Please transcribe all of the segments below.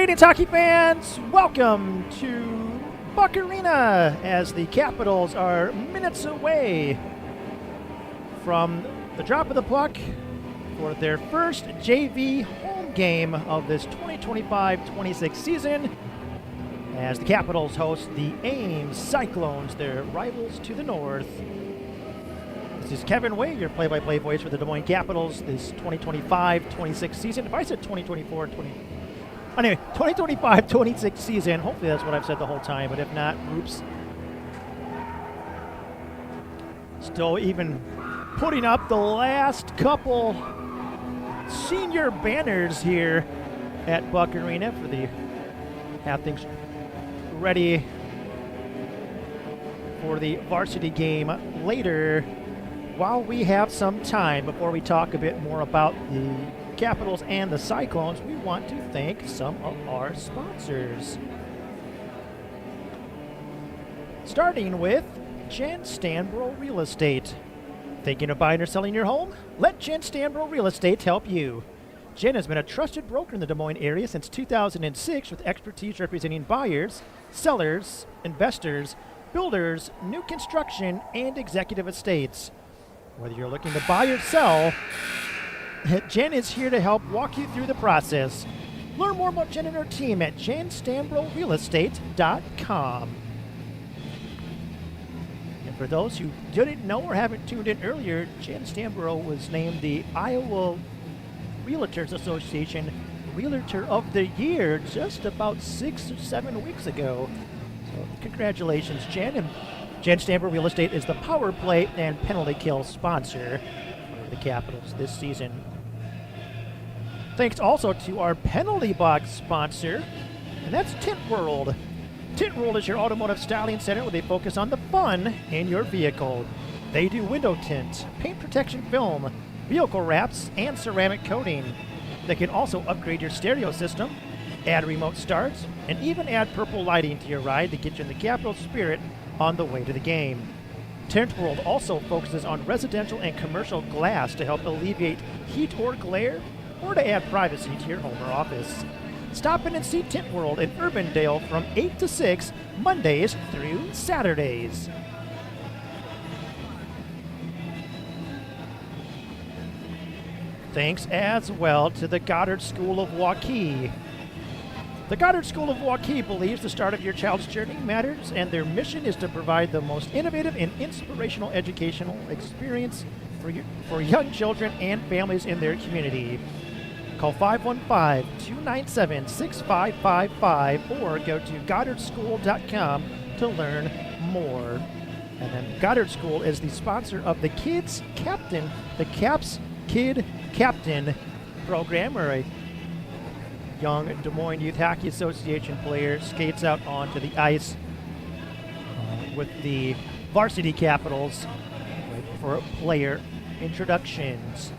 Greetings, hockey fans! Welcome to Buck Arena as the Capitals are minutes away from the drop of the puck for their first JV home game of this 2025-26 season as the Capitals host the Ames Cyclones, their rivals to the north. This is Kevin Way, your play-by-play voice for the Des Moines Capitals this 2025-26 season. If I said 2025-26 season. Hopefully that's what I've said the whole time, but if not, oops. Still even putting up the last couple senior banners here at Buck Arena for the have things ready for the varsity game later. While we have some time before we talk a bit more about the Capitals and the Cyclones, we want to thank some of our sponsors. Starting with Jen Stanbro Real Estate. Thinking of buying or selling your home? Let Jen Stanbro Real Estate help you. Jen has been a trusted broker in the Des Moines area since 2006 with expertise representing buyers, sellers, investors, builders, new construction, and executive estates. Whether you're looking to buy or sell, Jen is here to help walk you through the process. Learn more about Jen and her team at jenstanbrorealestate.com. And for those who didn't know or haven't tuned in earlier, Jen Stanbro was named the Iowa Realtors Association Realtor of the Year just about 6 or 7 weeks ago. So congratulations, Jen. And Jen Stanbro Real Estate is the power play and penalty kill sponsor for the Capitals this season. Thanks also to our penalty box sponsor, and that's Tint World. Tint World is your automotive styling center where they focus on the fun in your vehicle. They do window tint, paint protection film, vehicle wraps, and ceramic coating. They can also upgrade your stereo system, add remote starts, and even add purple lighting to your ride to get you in the Capitol spirit on the way to the game. Tint World also focuses on residential and commercial glass to help alleviate heat or glare, or to add privacy to your home or office. Stop in and see Tint World in Urbandale from 8 to 6, Mondays through Saturdays. Thanks as well to the Goddard School of Waukee. The Goddard School of Waukee believes the start of your child's journey matters, and their mission is to provide the most innovative and inspirational educational experience for young children and families in their community. Call 515-297-6555 or go to goddardschool.com to learn more. And then Goddard School is the sponsor of the Kids Captain, the Caps Kid Captain program, where a young Des Moines Youth Hockey Association player skates out onto the ice with the varsity Capitals for player introductions.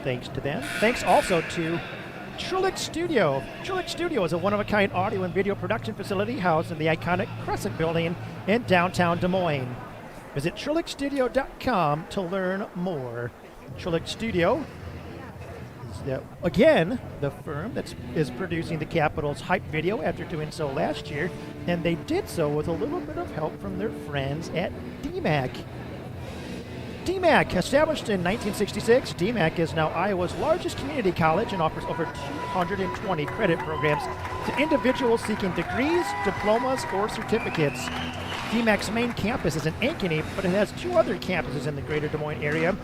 Thanks to them. Thanks also to Trulich Studio. Trulich Studio is a one-of-a-kind audio and video production facility housed in the iconic Crescent Building in downtown Des Moines. Visit TrulichStudio.com to learn more. Trulich Studio is, again, the firm that is producing the Capitals hype video after doing so last year, and they did so with a little bit of help from their friends at DMAC. DMAC, established in 1966, DMAC is now Iowa's largest community college and offers over 220 credit programs to individuals seeking degrees, diplomas, or certificates. DMAC's main campus is in Ankeny, but it has 2 other campuses in the greater Des Moines area,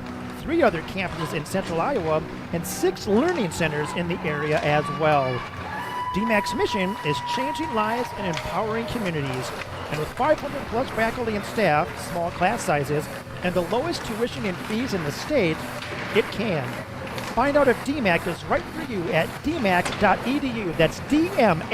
3 other campuses in central Iowa, and 6 learning centers in the area as well. DMAC's mission is changing lives and empowering communities. And with 500 plus faculty and staff, small class sizes, and the lowest tuition and fees in the state, it can. Find out if DMAC is right for you at dmac.edu. That's dmacc.edu.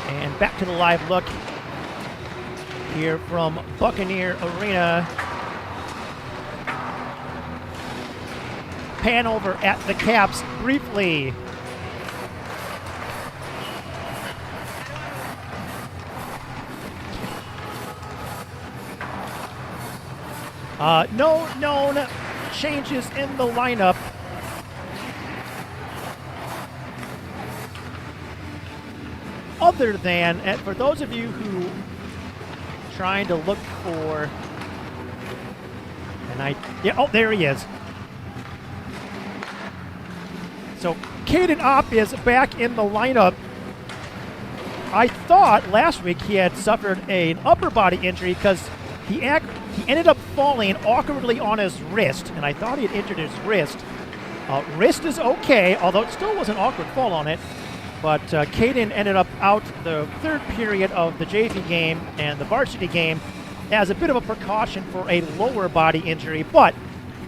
And back to the live look here from Buccaneer Arena. Pan over at the Caps briefly. No known changes in the lineup. Other than, and for those of you who trying to look for, oh, there he is. So Caden Opp is back in the lineup. I thought last week he had suffered an upper body injury because he ended up falling awkwardly on his wrist, and I thought he had injured his wrist. Wrist is okay, although it still was an awkward fall on it. But Caden ended up out the third period of the JV game and the varsity game as a bit of a precaution for a lower body injury, but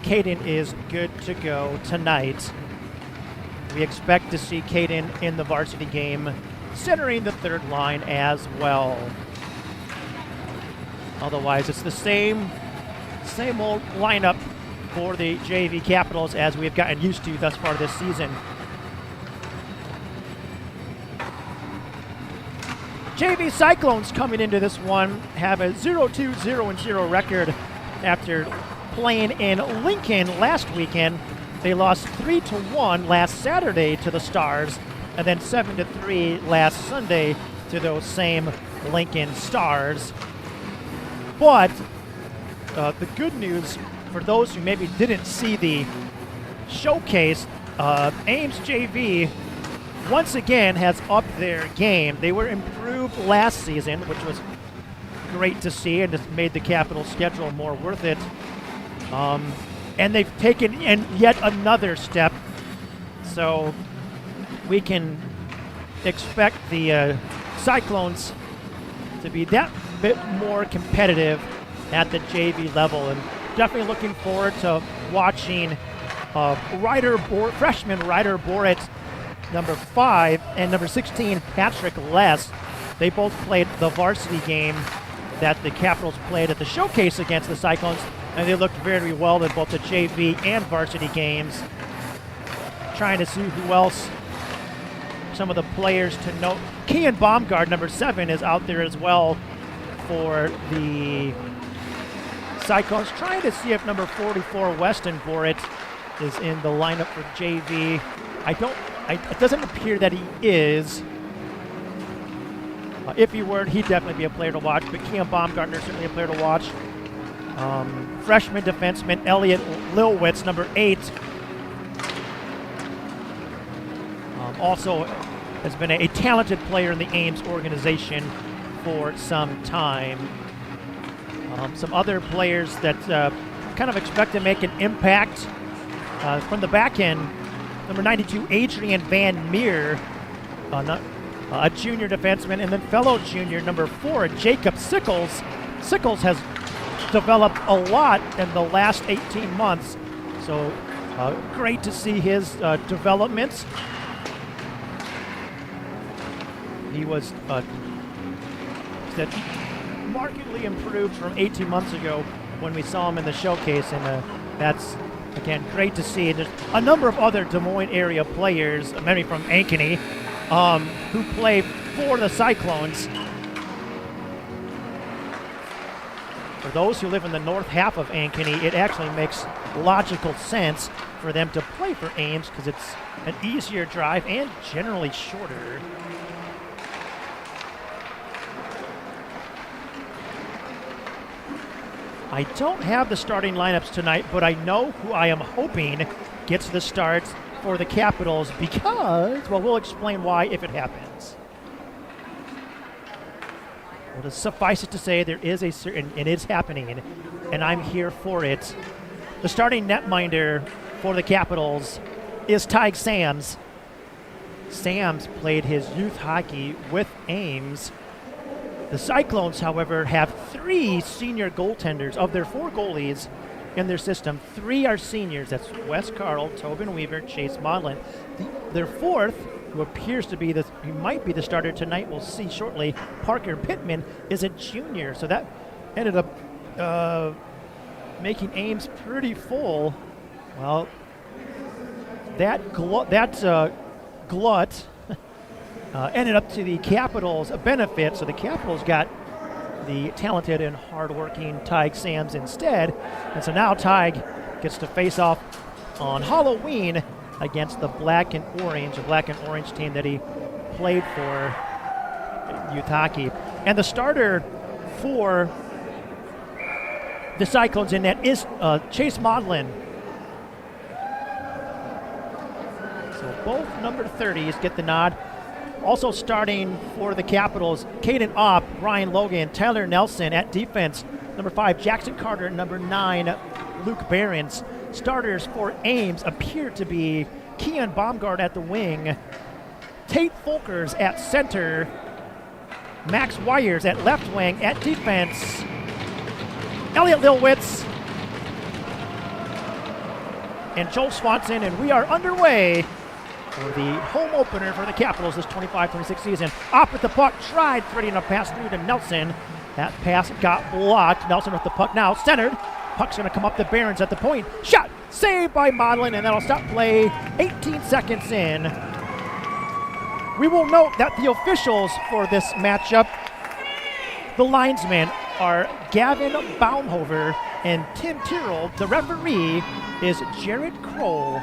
Caden is good to go tonight. We expect to see Caden in the varsity game, centering the third line as well. Otherwise, it's the same old lineup for the JV Capitals as we've gotten used to thus far this season. JV Cyclones coming into this one have a 0-2-0-0 record after playing in Lincoln last weekend. They lost 3-1 last Saturday to the Stars, and then 7-3 last Sunday to those same Lincoln Stars. But the good news for those who maybe didn't see the showcase, Ames JV once again has upped their game. They were improved last season, which was great to see, and just made the Capitals schedule more worth it. And they've taken in yet another step, so we can expect the Cyclones to be that bit more competitive at the JV level, and definitely looking forward to watching freshman Ryder Boret, number 5, and number 16, Patrick Less. They both played the varsity game that the Capitals played at the showcase against the Cyclones, and they looked very well in both the JV and varsity games. Trying to see who else, some of the players to note. Kian Baumgart, number 7, is out there as well for the Cyclones. Trying to see if number 44, Weston Boret, is in the lineup for JV. It doesn't appear that he is. If he were, he'd definitely be a player to watch, but Kian Baumgartner certainly a player to watch. Freshman defenseman Elliot Lilwitz, number 8, also has been a talented player in the Ames organization for some time. Some other players that kind of expect to make an impact from the back end. Number 92, Adrian Van Meer, a junior defenseman, and then fellow junior, number 4, Jacob Sickles. Sickles has developed a lot in the last 18 months, so great to see his developments. He was markedly improved from 18 months ago when we saw him in the showcase, and that's, again, great to see. And there's a number of other Des Moines area players, many from Ankeny, who play for the Cyclones. For those who live in the north half of Ankeny, it actually makes logical sense for them to play for Ames because it's an easier drive and generally shorter. I don't have the starting lineups tonight, but I know who I am hoping gets the starts for the Capitals because, well, we'll explain why if it happens. Well, to suffice it to say, there is a certain, it is happening, and I'm here for it. The starting netminder for the Capitals is Tyg Sams. Sams played his youth hockey with Ames. The Cyclones, however, have 3 senior goaltenders. Of their 4 goalies in their system, 3 are seniors. That's Wes Carl, Tobin Weaver, Chase Modlin. Their 4th, who appears to be he might be the starter tonight, we'll see shortly, Parker Pittman, is a junior. So that ended up making Ames pretty full. Well, that glut ended up to the Capitals' benefit. So the Capitals got the talented and hardworking Tig Sams instead. And so now Tig gets to face off on Halloween against the black and orange team that he played for youth hockey. And the starter for the Cyclones in that is Chase Maudlin. So both number 30s get the nod. Also starting for the Capitals, Caden Opp, Ryan Logan, Tyler Nelson at defense. Number 5, Jackson Carter. Number 9, Luke Behrens. Starters for Ames appear to be Keon Baumgart at the wing, Tate Folkers at center, Max Wires at left wing. At defense, Elliot Lilwitz and Joel Swanson. And we are underway for the home opener for the Capitals this 25-26 season. Off with the puck, tried threading a pass through to Nelson. That pass got blocked. Nelson with the puck now, centered. Puck's going to come up to Behrens at the point. Shot, saved by Maudlin, and that'll stop play 18 seconds in. We will note that the officials for this matchup, the linesmen, are Gavin Baumhover and Tim Tyrrell. The referee is Jared Kroll.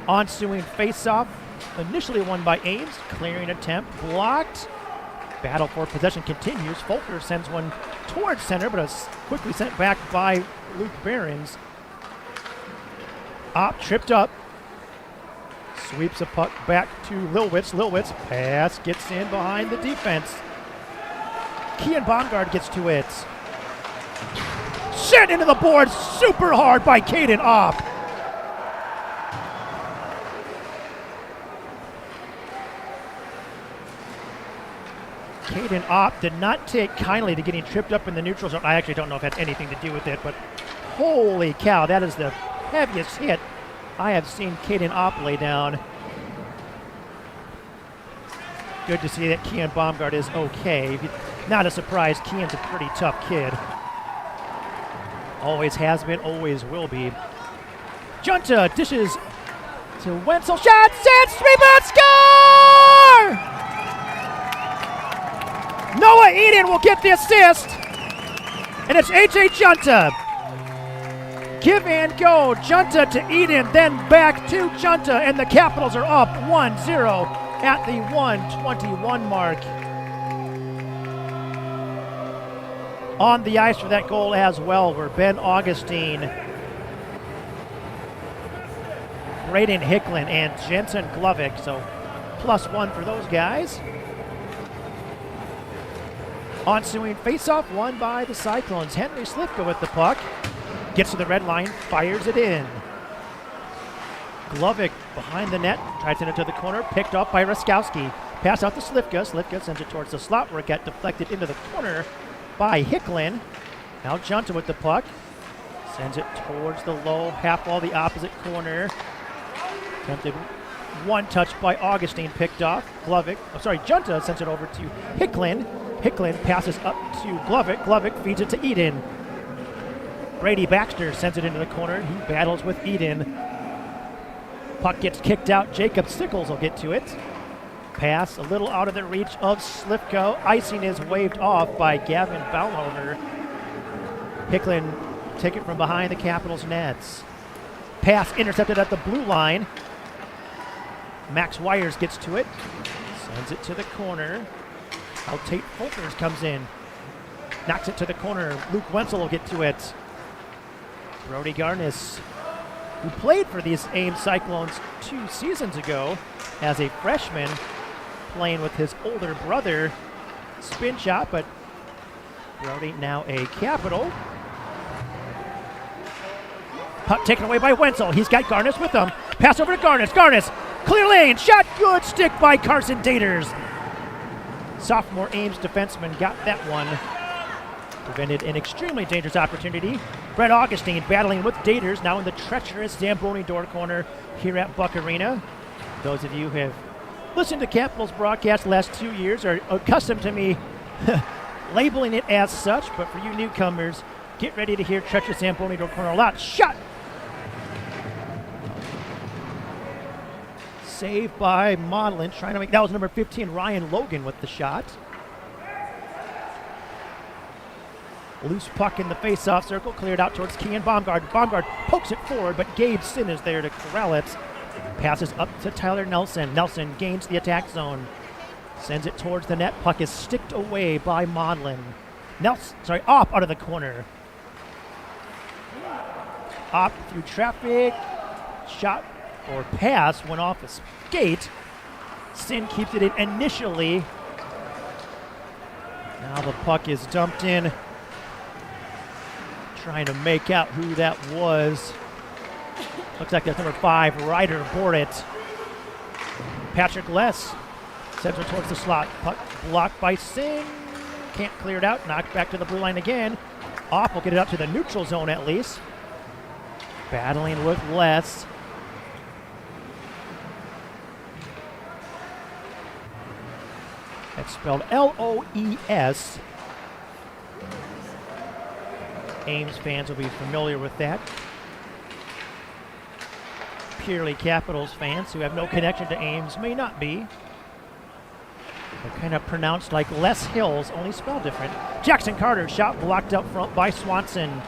Ensuing face-off, initially won by Ames. Clearing attempt, blocked. Battle for possession continues. Folker sends one towards center, but it's quickly sent back by Luke Behrens. Opp tripped up. Sweeps a puck back to Lilwitz. Lilwitz pass gets in behind the defense. Keon Baumgart gets to it. Sent into the boards super hard by Caden Opp. Caden Opp did not take kindly to getting tripped up in the neutral zone. I actually don't know if it had anything to do with it, but holy cow, that is the heaviest hit I have seen Caden Opp lay down. Good to see that Keon Baumgart is okay. Not a surprise, Keon's a pretty tough kid. Always has been, always will be. Junta dishes to Wenzel. Shot, set, rebound, score! Noah Eden will get the assist, and it's A.J. Junta. Give and go, Junta to Eden, then back to Junta, and the Capitals are up 1-0 at the 1:21 mark. On the ice for that goal as well were Ben Augustine, Braden Hicklin, and Jensen Glovic, so +1 for those guys. Ensuing face-off won by the Cyclones. Henry Slifka with the puck. Gets to the red line, fires it in. Glovic behind the net, tries to send it to the corner, picked up by Raskowski. Pass out to Slifka. Slifka sends it towards the slot where it got deflected into the corner by Hicklin. Now Junta with the puck. Sends it towards the low half wall, the opposite corner. Attempted one touch by Augustine, picked off. Junta sends it over to Hicklin. Hicklin passes up to Glovic. Glovic feeds it to Eden. Brady Baxter sends it into the corner. He battles with Eden. Puck gets kicked out. Jacob Sickles will get to it. Pass a little out of the reach of Slifko. Icing is waved off by Gavin Baumhover. Hicklin take it from behind the Capitals' nets. Pass intercepted at the blue line. Max Wires gets to it. Sends it to the corner. Now Tate Folkers comes in. Knocks it to the corner. Luke Wenzel will get to it. Brody Garnis, who played for these Ames Cyclones 2 seasons ago as a freshman, playing with his older brother. Spin shot, but Brody now a Capital. Puck taken away by Wenzel. He's got Garnis with him. Pass over to Garnis. Garnis, clear lane. Shot good. Stick by Carson Daters. Sophomore Ames defenseman got that one. Prevented an extremely dangerous opportunity. Brett Augustine battling with Daters, now in the treacherous Zamboni door corner here at Buck Arena. Those of you who have listened to Capitals broadcast the last 2 years are accustomed to me labeling it as such, but for you newcomers, get ready to hear treacherous Zamboni door corner a lot. Shot! Saved by Modlin, trying to make, that was number 15, Ryan Logan with the shot. Loose puck in the face-off circle, cleared out towards Kean Baumgard. Baumgard pokes it forward, but Gabe Sin is there to corral it. Passes up to Tyler Nelson. Nelson gains the attack zone. Sends it towards the net. Puck is sticked away by Modlin. Off out of the corner. Off through traffic. Shot or pass went off a skate. Sin keeps it in initially. Now the puck is dumped in. Trying to make out who that was. Looks like that's number 5, Ryder Borit. Patrick Less sends it towards the slot. Puck blocked by Sin. Can't clear it out. Knocked back to the blue line again. Off will get it up to the neutral zone at least. Battling with Less. That's spelled Loes. Ames fans will be familiar with that. Purely Capitals fans who have no connection to Ames may not be. They're kind of pronounced like Les Hills, only spelled different. Jackson Carter, shot blocked up front by Swanson.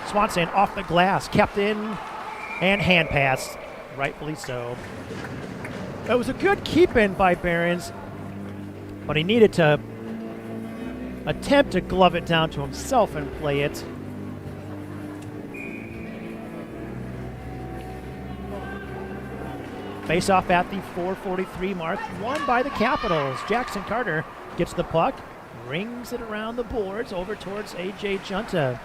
Swanson off the glass, kept in, and hand pass, rightfully so. It was a good keep-in by Barons, but he needed to attempt to glove it down to himself and play it. Face off at the 4:43 mark, won by the Capitals. Jackson Carter gets the puck, rings it around the boards over towards A.J. Junta.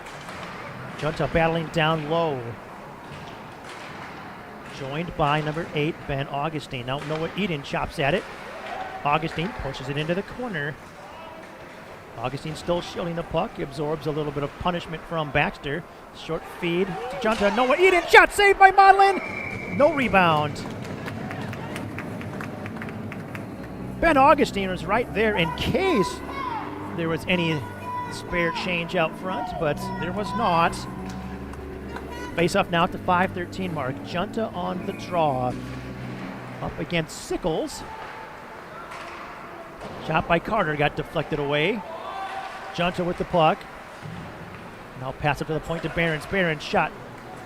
Junta battling down low. Joined by number 8, Ben Augustine. Now Noah Eden chops at it. Augustine pushes it into the corner. Augustine still shielding the puck. He absorbs a little bit of punishment from Baxter. Short feed to Junta. Noah Eden, shot saved by Modlin. No rebound. Ben Augustine was right there in case there was any spare change out front, but there was not. Face off now at the 5:13 mark. Junta on the draw. Up against Sickles. Shot by Carter got deflected away. Junta with the puck. Now pass up to the point to Barons. Barons shot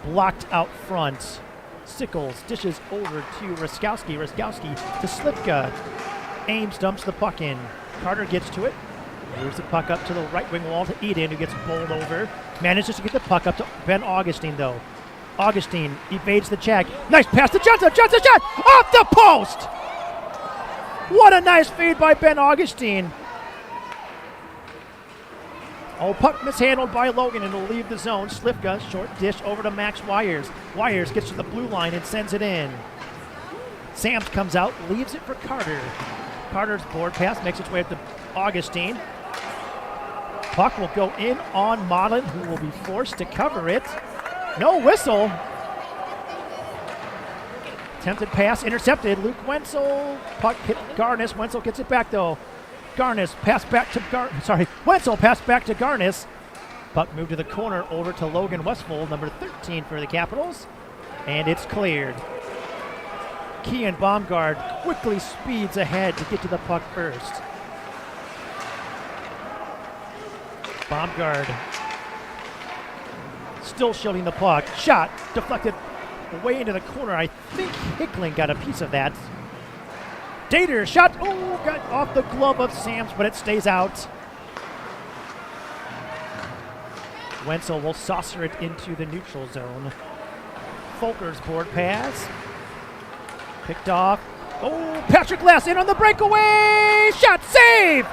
blocked out front. Sickles dishes over to Raskowski. Raskowski to Slipka. Ames dumps the puck in. Carter gets to it. Moves the puck up to the right wing wall to Eden, who gets bowled over. Manages to get the puck up to Ben Augustine, though. Augustine evades the check. Nice pass to Junta. Junta shot off the post! What a nice feed by Ben Augustine. Oh, puck mishandled by Logan and will leave the zone. Slipka, short dish over to Max Wires. Wires gets to the blue line and sends it in. Sams comes out, leaves it for Carter. Carter's board pass makes its way up to Augustine. Puck will go in on Modlin, who will be forced to cover it. No whistle. Attempted pass intercepted. Luke Wenzel. Puck hit Garnis. Wenzel gets it back though. Garnis pass back to Wenzel passed back to Garnis. Puck moved to the corner over to Logan Westfold, number 13 for the Capitals, and it's cleared. Kean Baumgard quickly speeds ahead to get to the puck first. Baumgard still shielding the puck. Shot deflected away into the corner. I think Hickling got a piece of that. Dater shot. Oh, got off the glove of Sams, but it stays out. Wenzel will saucer it into the neutral zone. Folker's board pass. Picked off. Oh, Patrick Less in on the breakaway. Shot save.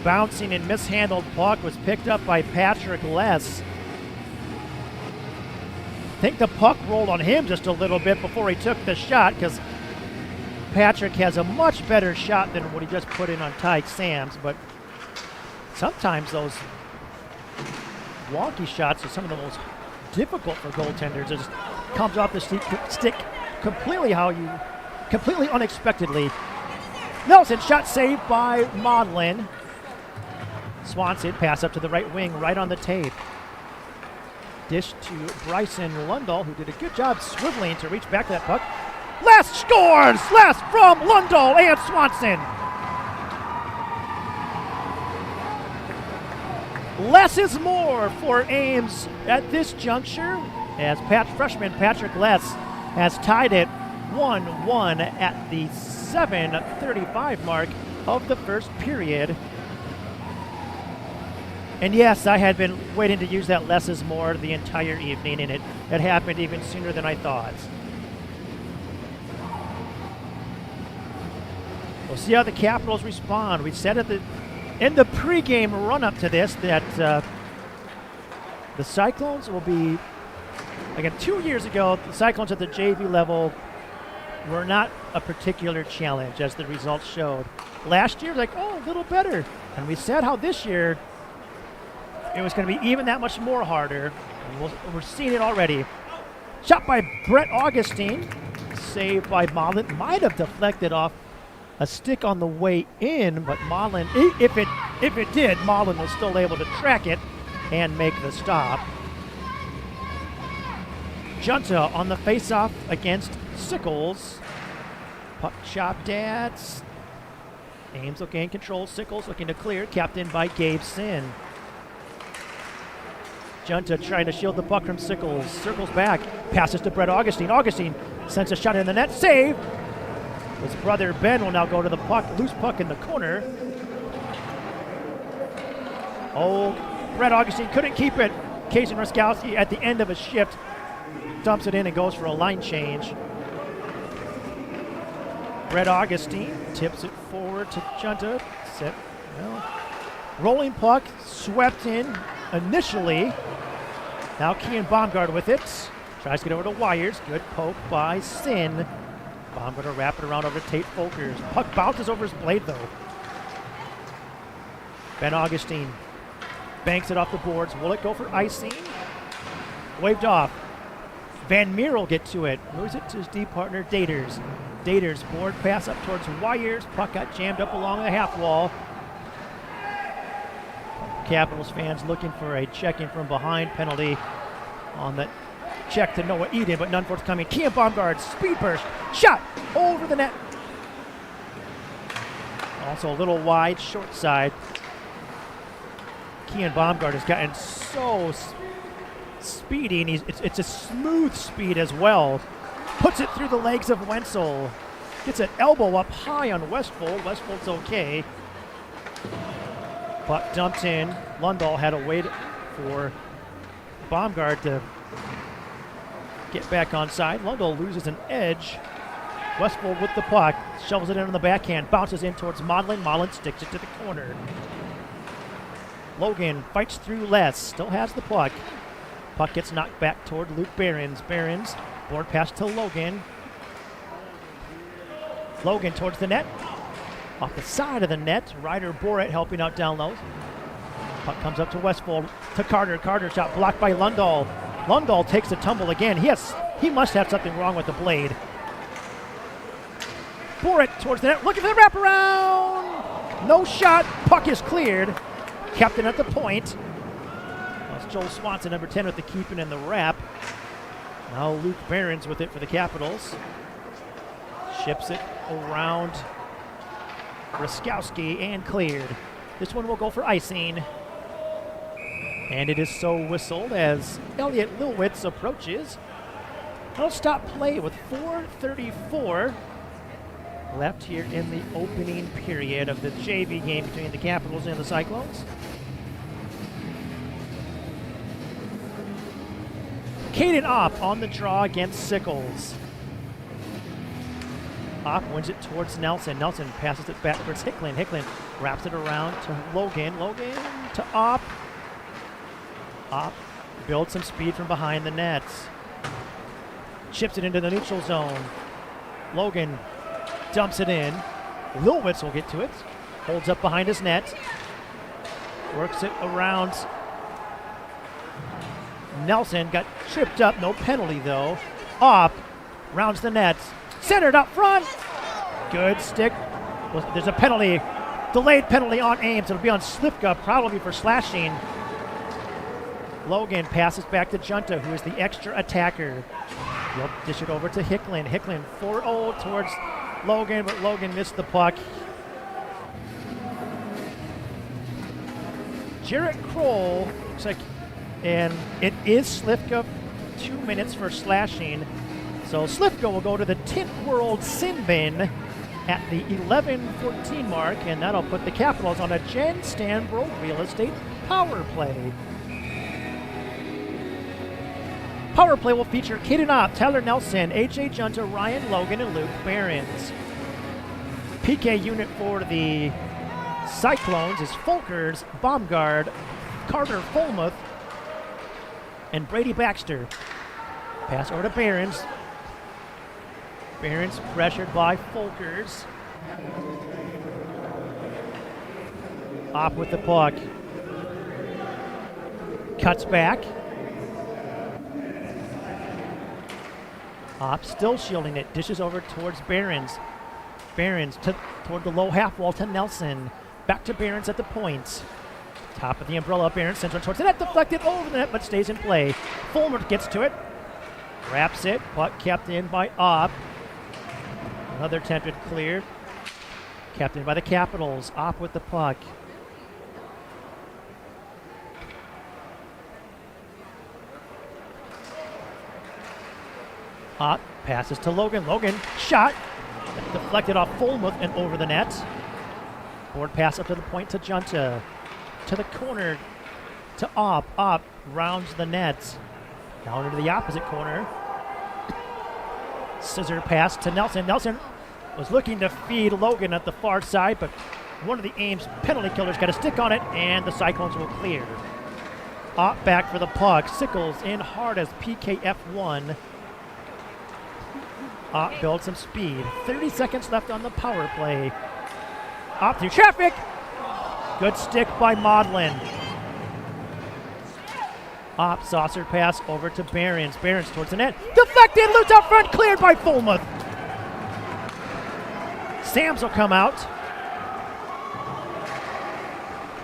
Bouncing and mishandled puck was picked up by Patrick Less. I think the puck rolled on him just a little bit before he took the shot, because Patrick has a much better shot than what he just put in on Ty Sams, but sometimes those wonky shots are some of the most difficult for goaltenders. It just comes off the stick completely unexpectedly. Nelson shot saved by Modlin. Swanson, pass up to the right wing, right on the tape. Dish to Bryson Lundahl, who did a good job swiveling to reach back to that puck. Les scores! Les from Lundahl and Swanson. Less is more for Ames at this juncture, as freshman Patrick Less has tied it 1-1 at the 7:35 mark of the first period. And yes, I had been waiting to use that less is more the entire evening, and it happened even sooner than I thought. We'll see how the Capitals respond. We said in the pregame run-up to this that the Cyclones will be, again, 2 years ago, the Cyclones at the JV level were not a particular challenge, as the results showed. Last year, like, a little better. And we said how this year it was going to be even that much more harder. And we're seeing it already. Shot by Brett Augustine. Saved by Mollin. Might have deflected off a stick on the way in, but Mollin, if it did, Mollin was still able to track it and make the stop. Junta on the faceoff against Sickles. Puck chopped at. Ames will gain control. Sickles looking to clear, captained by Gabe Sin. Junta trying to shield the puck from Sickles. Circles back. Passes to Brett Augustine. Augustine sends a shot in the net. Save! His brother Ben will now go to the puck. Loose puck in the corner. Oh, Brett Augustine couldn't keep it. Kazan Raskowski at the end of a shift dumps it in and goes for a line change. Brett Augustine tips it forward to Junta. Set. Well, rolling puck, swept in initially. Now Kean Baumgart with it. Tries to get over to Wires. Good poke by Sin. Baumgart to wrap it around over to Tate Folkers. Puck bounces over his blade though. Ben Augustine banks it off the boards. Will it go for icing? Waved off. Van Meer will get to it. Moves it to his D partner, Daters. Daters, board pass up towards Wires. Puck got jammed up along the half wall. Capitals fans looking for a check-in from behind penalty on the check to Noah Eden, but none forthcoming. Kean Baumgart, speed burst, shot over the net. Also a little wide, short side. Kean Baumgart has gotten so speedy, and it's a smooth speed as well. Puts it through the legs of Wenzel. Gets an elbow up high on Westfold. Westfold's okay. Puck dumped in. Lundahl had to wait for Baumgart to get back on side. Lundahl loses an edge. Westfold with the puck. Shovels it in on the backhand. Bounces in towards Modlin. Modlin sticks it to the corner. Logan fights through Les. Still has the puck. Puck gets knocked back toward Luke Behrens. Behrens, board pass to Logan. Logan towards the net. Off the side of the net. Ryder Boret helping out down low. Puck comes up to Westfold. To Carter. Carter shot blocked by Lundahl. Lundahl takes a tumble again. He must have something wrong with the blade. Boret towards the net. Looking for the wraparound. No shot. Puck is cleared. Captain at the point. That's Joel Swanson, number 10, with the keeping and the wrap. Now Luke Behrens with it for the Capitals. Ships it around Raskowski and cleared. This one will go for icing. And it is so whistled as Elliot Lilwitz approaches. They'll stop play with 4:34 left here in the opening period of the JV game between the Capitals and the Cyclones. Caden Opp on the draw against Sickles. Opp wins it towards Nelson. Nelson passes it back towards Hicklin. Hicklin wraps it around to Logan. Logan to Opp. Opp builds some speed from behind the nets. Chips it into the neutral zone. Logan dumps it in. Lilwitz will get to it. Holds up behind his net. Works it around. Nelson got tripped up. No penalty, though. Opp rounds the net. Centered up front. Good stick. Well, there's a penalty Delayed penalty on Ames. It'll be on Slivka, probably for slashing. Logan passes back to Junta, who is the extra attacker. He'll dish it over to Hicklin. Hicklin 4-0 towards Logan, but Logan missed the puck. Jarrett Kroll, looks like, and it is Slivka, 2 minutes for slashing. So Slivka will go to the Tint World Sin Bin at the 11:14 mark, and that'll put the Capitals on a Jen Stanbro Real Estate power play. Power play will feature Kaden Opp, Tyler Nelson, AJ Junta, Ryan Logan, and Luke Behrens. PK unit for the Cyclones is Folkers, Baumgard, Carter Fulmuth, and Brady Baxter. Pass over to Behrens. Behrens pressured by Folkers. Opp with the puck. Cuts back. Opp still shielding it. Dishes over towards Behrens. Behrens toward the low half wall to Nelson. Back to Behrens at the points. Top of the umbrella. Behrens sends one towards the net. Deflected over the net, but stays in play. Fulmer gets to it. Wraps it. Puck kept in by Opp. Another attempted clear. Kept in by the Capitals. Opp with the puck. Opp passes to Logan. Logan shot. Deflected off Fulmuth and over the net. Board pass up to the point to Junta. To the corner to Opp. Opp rounds the net. Down into the opposite corner. Scissor pass to Nelson. Nelson was looking to feed Logan at the far side, but one of the Ames penalty killers got a stick on it, and the Cyclones will clear. Opp back for the puck. Sickles in hard as PKF1. Opp builds some speed. 30 seconds left on the power play. Opp through traffic. Good stick by Maudlin. Opp saucer pass over to Behrens. Behrens towards the net. Deflected, loose out front, cleared by Fulmuth. Sams will come out.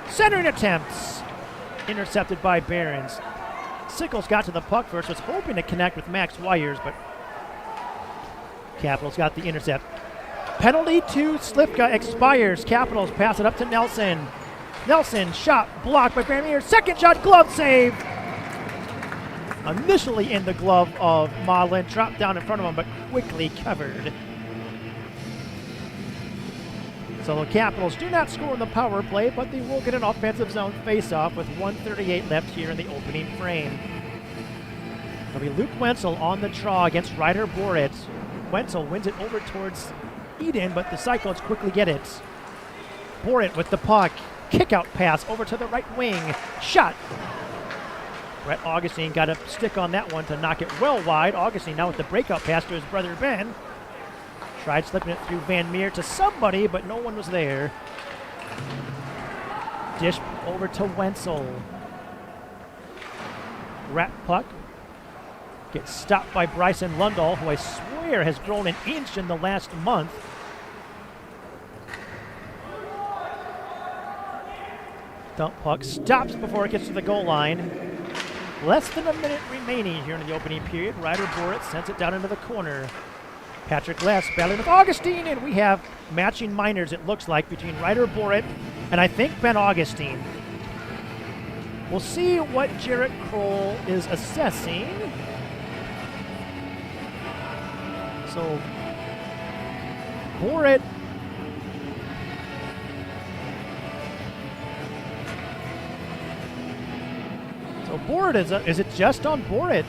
Centering attempts. Intercepted by Behrens. Sickles got to the puck first, was hoping to connect with Max Wires, but Capitals got the intercept. Penalty to Slivka expires. Capitals pass it up to Nelson. Nelson shot blocked by Gramier. Second shot, glove save. Initially in the glove of Maudlin, dropped down in front of him, but quickly covered. So the Capitals do not score in the power play, but they will get an offensive zone face-off with 1:38 left here in the opening frame. It'll be Luke Wenzel on the draw against Ryder Borit. Wenzel wins it over towards Eden, but the Cyclones quickly get it. Borit with the puck. Kick-out pass over to the right wing. Shot. Brett Augustine got a stick on that one to knock it well wide. Augustine now with the breakout pass to his brother Ben. Tried slipping it through Van Meer to somebody, but no one was there. Dish over to Wenzel. Rat puck. Gets stopped by Bryson Lundahl, who I swear has grown an inch in the last month. Dump puck stops before it gets to the goal line. Less than a minute remaining here in the opening period. Ryder Borit sends it down into the corner. Patrick Less battling with Augustine, and we have matching minors, it looks like, between Ryder Borit and I think Ben Augustine. We'll see what Jarrett Kroll is assessing. So, Borit. So Borit is it just on Borit?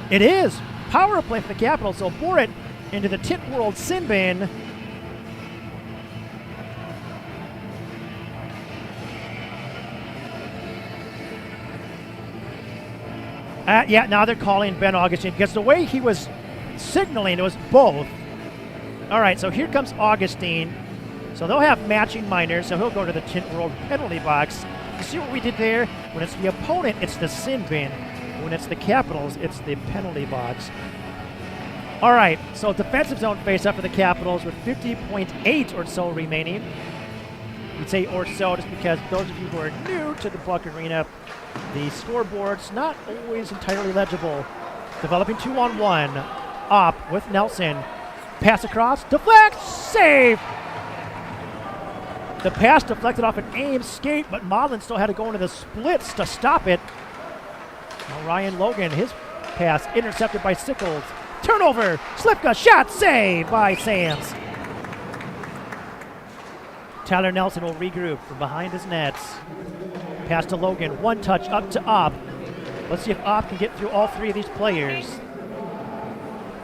It is. Power play for the Capitals. So Borit into the Tint World Sin Bin. Yeah, now they're calling Ben Augustine because the way he was signaling, it was both. All right, so here comes Augustine. So they'll have matching minors, so he'll go to the Tint World penalty box. You see what we did there? When it's the opponent, it's the sin bin. When it's the Capitals, it's the penalty box. All right, so defensive zone face-up for the Capitals with 50.8 or so remaining. You'd say or so just because those of you who are new to the Buck Arena, the scoreboard's not always entirely legible. Developing 2-on-1. Up with Nelson. Pass across. Deflect. Save. The pass deflected off an Ames skate, but Modlin still had to go into the splits to stop it. Now Ryan Logan, his pass intercepted by Sickles. Turnover. Slipka. Shot. Save by Sams. Tyler Nelson will regroup from behind his nets. Pass to Logan. One touch up to Opp. Let's see if Opp can get through all three of these players.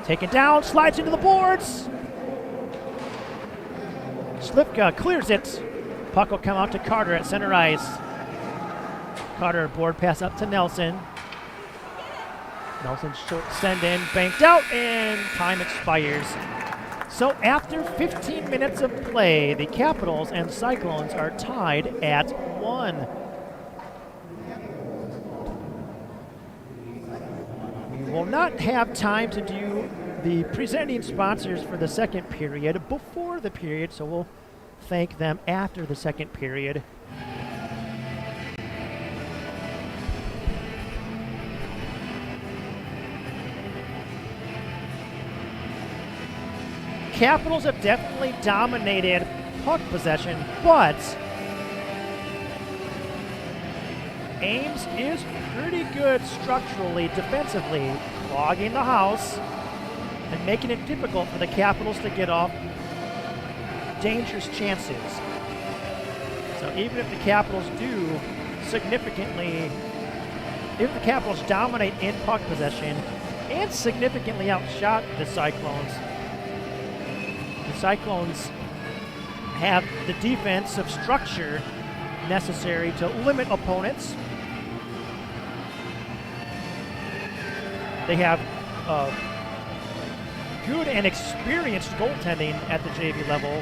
Taken down. Slides into the boards. Slipka clears it. Puck will come out to Carter at center ice. Carter board pass up to Nelson. Nelson short send in. Banked out and time expires. So after 15 minutes of play, the Capitals and Cyclones are tied at 1. We will not have time to do the presenting sponsors for the second period before the period, so we'll thank them after the second period. Capitals have definitely dominated puck possession, but Ames is pretty good structurally, defensively, clogging the house and making it difficult for the Capitals to get off dangerous chances. So even if the Capitals do significantly, if the Capitals dominate in puck possession and significantly outshot the Cyclones have the defensive structure necessary to limit opponents. They have good and experienced goaltending at the JV level.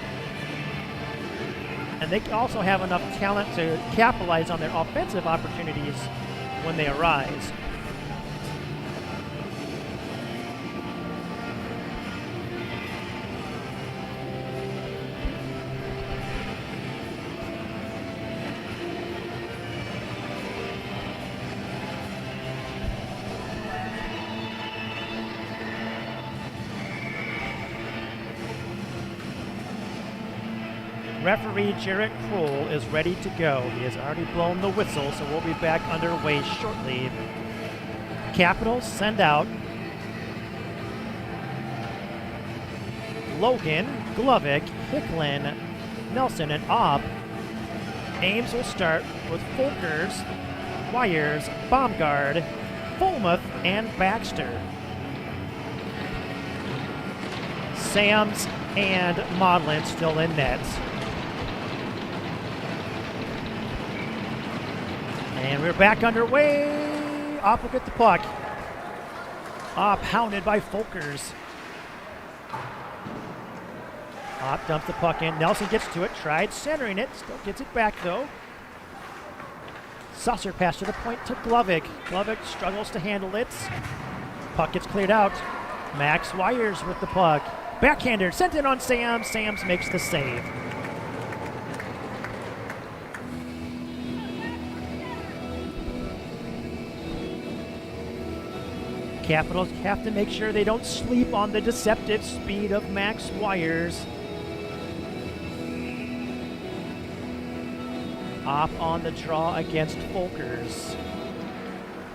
And they also have enough talent to capitalize on their offensive opportunities when they arise. Referee Jarrett Kroll is ready to go. He has already blown the whistle, so we'll be back underway shortly. Capitals send out Logan, Glovic, Hicklin, Nelson, and Opp. Ames will start with Folkers, Wires, Baumgard, Fulmuth, and Baxter. Sams and Modlin still in net. And we're back underway. Opp will get the puck. Opp hounded by Folkers. Opp dumps the puck in. Nelson gets to it. Tried centering it. Still gets it back though. Susser pass to the point to Glovic. Glovic struggles to handle it. Puck gets cleared out. Max Wires with the puck. Backhander sent in on Sams. Sams makes the save. Capitals have to make sure they don't sleep on the deceptive speed of Max Wires. Opp on the draw against Folkers.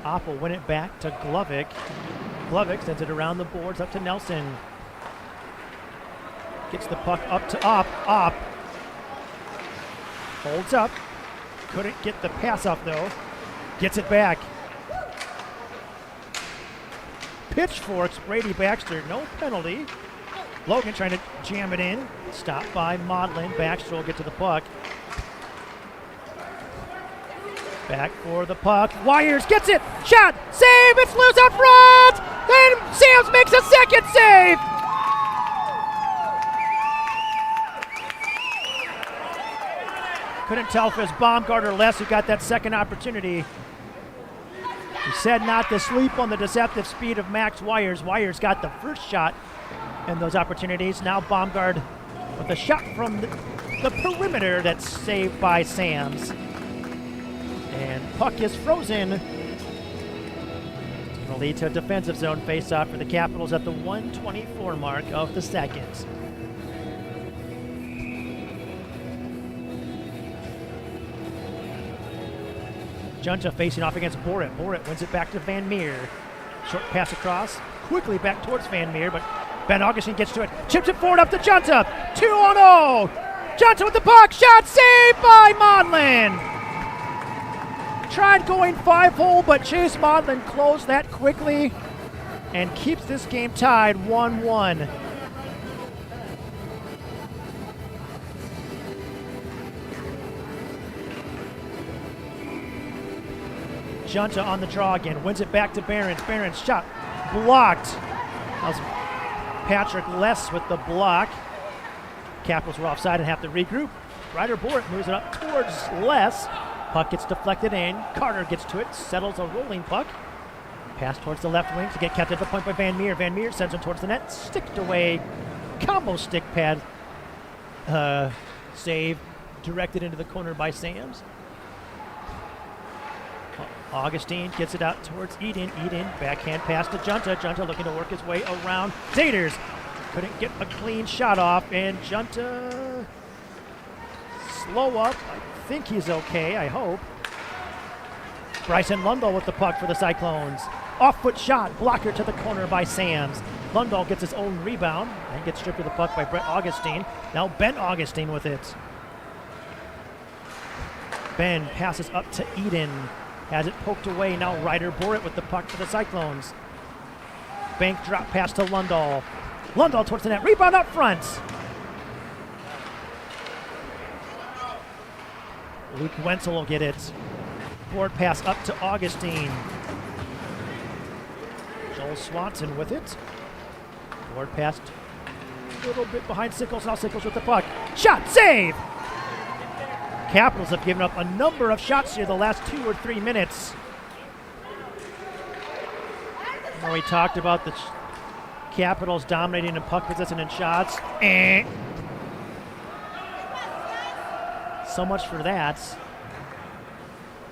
Opp will win it back to Glovic. Glovic sends it around the boards up to Nelson. Gets the puck up to Opp. Opp holds up. Couldn't get the pass off though. Gets it back. Pitchforks, Brady Baxter, no penalty. Logan trying to jam it in. Stopped by Modlin. Baxter will get to the puck. Back for the puck. Wires gets it. Shot. Save. It's loose up front. Then Sams makes a second save. Couldn't tell if it was Baumgard or Les who got that second opportunity. He said not to sleep on the deceptive speed of Max Wires. Wires got the first shot in those opportunities. Now Baumgard with a shot from the perimeter that's saved by Sams. And puck is frozen. It's going to lead to a defensive zone face-off for the Capitals at the 1:24 mark of the second. Junta facing off against Borit. Borit wins it back to Van Meer. Short pass across, quickly back towards Van Meer, but Ben Augustine gets to it. Chips it forward up to Junta. 2-on-0. Junta with the puck. Shot saved by Modlin. Tried going 5-hole, but Chase Modlin closed that quickly and keeps this game tied 1-1. Junta on the draw again, wins it back to Behrens. Behrens shot blocked. That was Patrick Less with the block. Capitals were offside and have to regroup. Ryder Borit moves it up towards Less. Puck gets deflected in. Carter gets to it, settles a rolling puck. Pass towards the left wing to get kept at the point by Van Meer. Van Meer sends him towards the net. Sticked away. Combo stick pad save directed into the corner by Sams. Augustine gets it out towards Eden. Eden, backhand pass to Junta. Junta looking to work his way around Zaders. Couldn't get a clean shot off, and Junta slow up. I think he's okay, I hope. Bryson Lundahl with the puck for the Cyclones. Off-foot shot, blocker to the corner by Sams. Lundahl gets his own rebound and gets stripped of the puck by Brett Augustine. Now Ben Augustine with it. Ben passes up to Eden. Has it poked away. Now Ryder Borit with the puck for the Cyclones. Bank drop pass to Lundahl. Lundahl towards the net. Rebound up front. Luke Wenzel will get it. Board pass up to Augustine. Joel Swanson with it. Board pass a little bit behind Sickles. Now Sickles with the puck. Shot, save! Capitals have given up a number of shots here the last 2 or 3 minutes. Now we talked about the Capitals dominating in puck possession and shots. So much for that.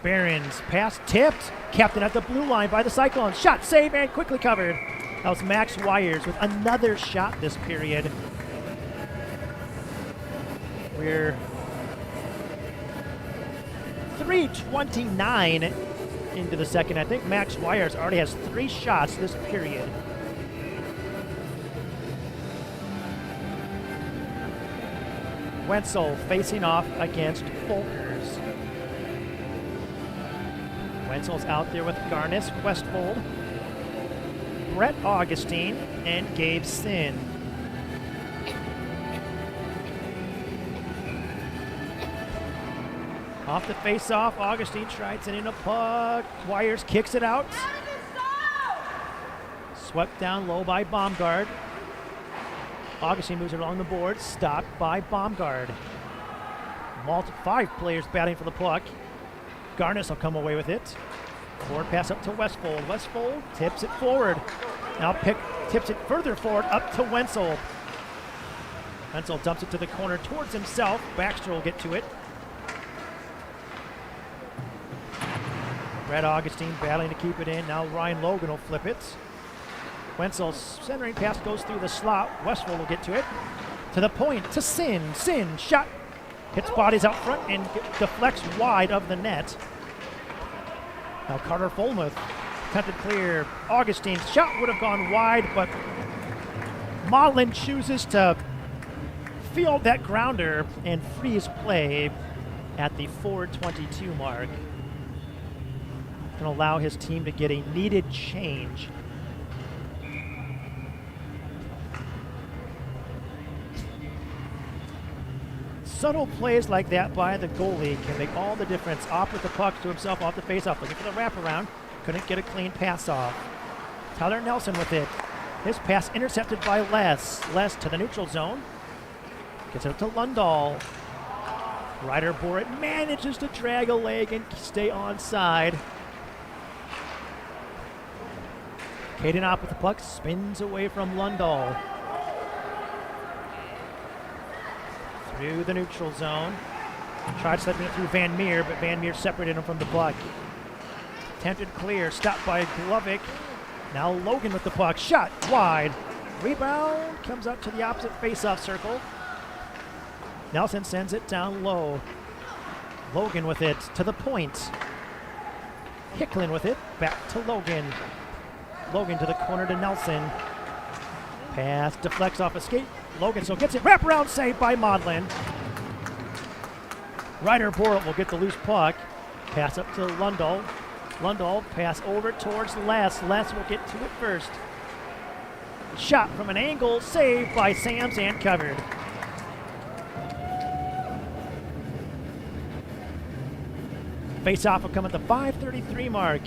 Behrens, pass tipped. Captain at the blue line by the Cyclones. Shot, save, and quickly covered. That was Max Wires with another shot this period. We're 3:29 into the second. I think Max Wires already has 3 shots this period. Wenzel facing off against Folkers. Wenzel's out there with Garnis, Westfold, Brett Augustine, and Gabe Sin. Off the face-off, Augustine tries sending a puck. Wires kicks it out. Swept down low by Baumgard. Augustine moves it along the board. Stopped by Baumgard. 5 players batting for the puck. Garnis will come away with it. Forward pass up to Westfold. Westfold tips it forward. Now tips it further forward up to Wenzel. Wenzel dumps it to the corner towards himself. Baxter will get to it. Brett Augustine battling to keep it in. Now Ryan Logan will flip it. Wenzel's centering pass goes through the slot. Westfold will get to it. To the point, to Sin. Sin, shot. Hits bodies out front and deflects wide of the net. Now Carter Fulmuth attempted clear. Augustine's shot would have gone wide, but Modlin chooses to field that grounder and freeze play at the 4:22 mark. Can allow his team to get a needed change. Subtle plays like that by the goalie can make all the difference. Off with the puck to himself off the faceoff, looking for the wraparound. Couldn't get a clean pass off. Tyler Nelson with it. His pass intercepted by Les. Les to the neutral zone. Gets it up to Lundahl. Ryder Borit manages to drag a leg and stay onside. Caden Opp with the puck, spins away from Lundahl. through the neutral zone. Tried slipping it through Van Meer, but Van Meer separated him from the puck. Attempted clear, stopped by Glovic. Now Logan with the puck, shot wide. Rebound comes up to the opposite face-off circle. Nelson sends it down low. Logan with it to the point. Hicklin with it, back to Logan. Logan to the corner to Nelson. Pass deflects off a skate. Logan so gets it, wraparound save by Modlin. Ryder Borat will get the loose puck. Pass up to Lundahl. Lundahl pass over towards Les. Les will get to it first. Shot from an angle, saved by Sams and covered. Face-off will come at the 5:33 mark.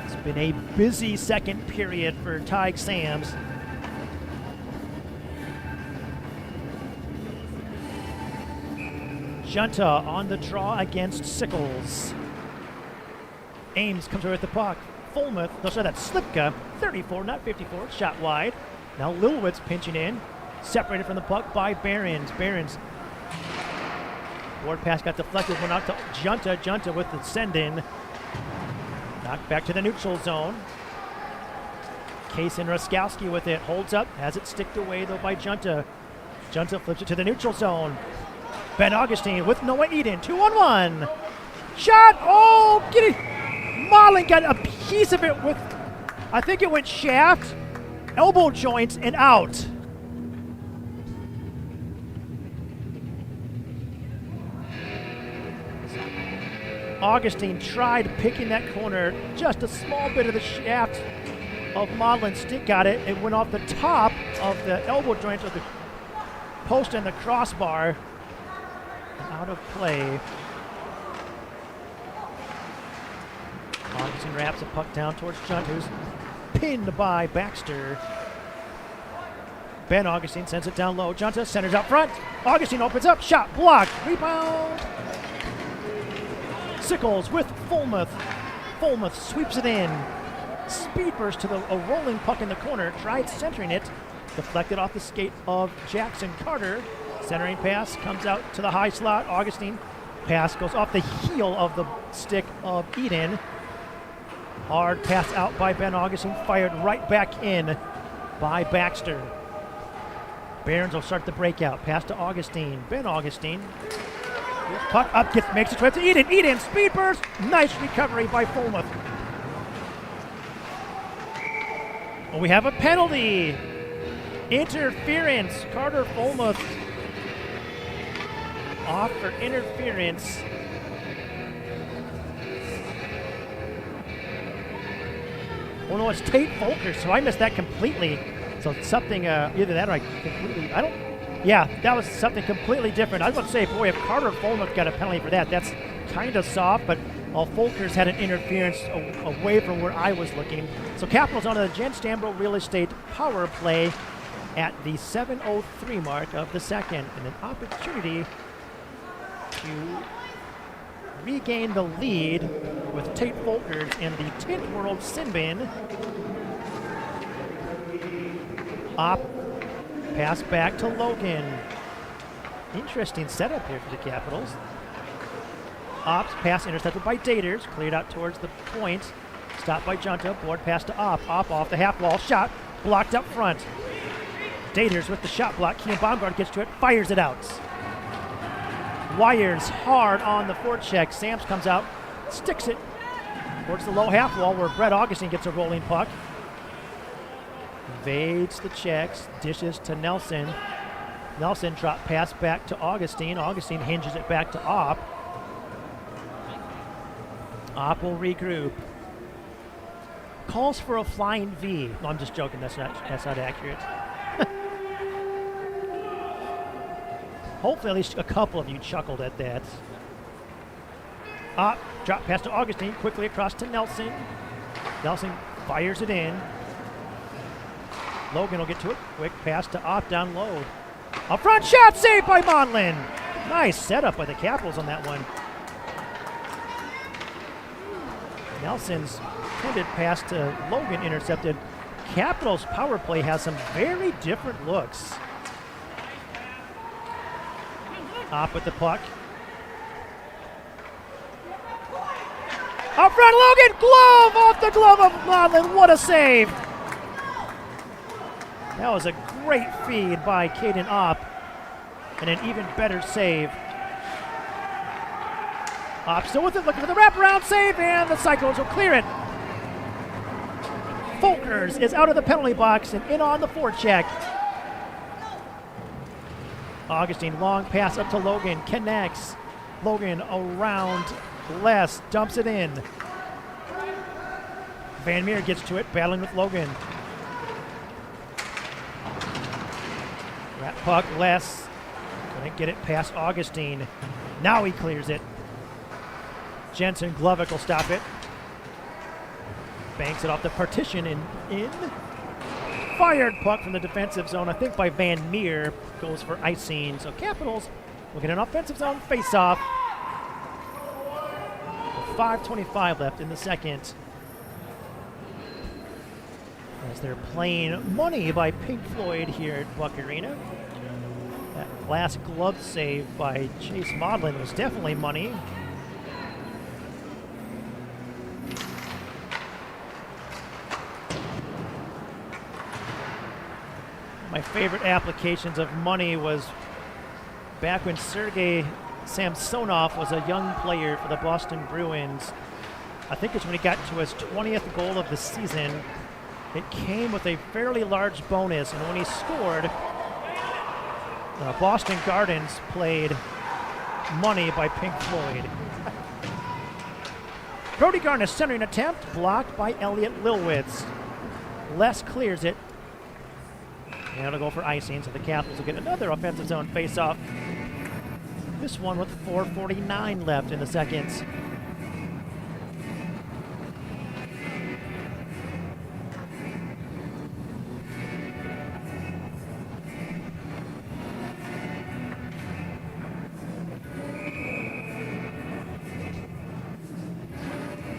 It's been a busy second period for Tig Sams. Junta on the draw against Sickles. Ames comes away with the puck. Fulmuth, no, sorry, that's Slipka, 34, not 54, shot wide. Now Lilwitz pinching in, separated from the puck by Behrens. Behrens, board pass got deflected, went out to Junta. Junta with the send-in. Knocked back to the neutral zone. Case and Ruskowski with it, holds up, has it sticked away though by Junta. Junta flips it to the neutral zone. Ben Augustine with Noah Eden, 2-on-1. Shot, oh, get it. Modlin got a piece of it with, I think it went shaft, elbow joints, and out. Augustine tried picking that corner, just a small bit of the shaft of Modlin's stick got it. It went off the top of the elbow joints of the post and the crossbar. Out of play. Augustine wraps the puck down towards Junt, who's pinned by Baxter. Ben Augustine sends it down low. Junta centers out front. Augustine opens up. Shot blocked. Rebound. Sickles with Fulmuth. Fulmuth sweeps it in. Speed burst to a rolling puck in the corner. Tried centering it. Deflected off the skate of Jackson Carter. Centering pass comes out to the high slot. Augustine pass goes off the heel of the stick of Eden. Hard pass out by Ben Augustine, fired right back in by Baxter. Behrens will start the breakout. Pass to Augustine. Ben Augustine. Puck up, makes it to Eden. Eden, speed burst. Nice recovery by Fulmuth. Well, we have a penalty. Interference. Carter Fulmuth off for interference. Oh no, it's Tate Volker, so I missed that completely. So it's something, either that or I completely, yeah, that was something completely different. I was about to say, boy, if Carter Fulmuth got a penalty for that, that's kind of soft, but Volker's had an interference away from where I was looking. So Capitals on the Jen Stambro Real Estate power play at the 7:03 mark of the second, and an opportunity to regain the lead with Tate Volkers in the Tint World Sin Bin. Up, pass back to Logan. Interesting setup here for the Capitals. Ops, pass intercepted by Daters, cleared out towards the point. Stopped by Junta, board pass to Op. Op off the half wall, shot, blocked up front. Daters with the shot block. Kean Baumgart gets to it, fires it out. Wires hard on the forecheck. Sams comes out, sticks it towards the low half wall where Brett Augustine gets a rolling puck. Evades the checks, dishes to Nelson. Nelson drop pass back to Augustine. Augustine hinges it back to Op. Op will regroup. Calls for a flying V. No, I'm just joking. That's not accurate. Hopefully at least a couple of you chuckled at that. Drop pass to Augustine, quickly across to Nelson. Nelson fires it in. Logan will get to it. Quick pass to Op down low. Up front, shot saved by Modlin. Nice setup by the Capitals on that one. Nelson's intended pass to Logan intercepted. Capitals power play has some very different looks. Opp with the puck. Up front, Logan, glove off the glove of Modlin. What a save. That was a great feed by Caden Opp, and an even better save. Opp still with it, looking for the wraparound save, and the Cyclones will clear it. Folkers is out of the penalty box and in on the forecheck. Augustine, long pass up to Logan, connects. Logan around Les, dumps it in. Van Meer gets to it, battling with Logan. Rat puck, Les. Couldn't get it past Augustine. Now he clears it. Jensen Glovic will stop it. Banks it off the partition and in. Fired puck from the defensive zone, I think by Van Meer. Goes for icing. So Capitals will get an offensive zone face-off. 5:25 left in the second. As they're playing Money by Pink Floyd here at Buck Arena. That last glove save by Chase Modlin was definitely Money. My favorite applications of Money was back when Sergei Samsonov was a young player for the Boston Bruins. I think it's when he got to his 20th goal of the season. It came with a fairly large bonus, and when he scored, Boston Gardens played Money by Pink Floyd. Brody Garner's centering attempt, blocked by Elliot Lilwitz. Les clears it. And it'll go for icing, so the Capitals will get another offensive zone face-off. This one with 4:49 left in the second.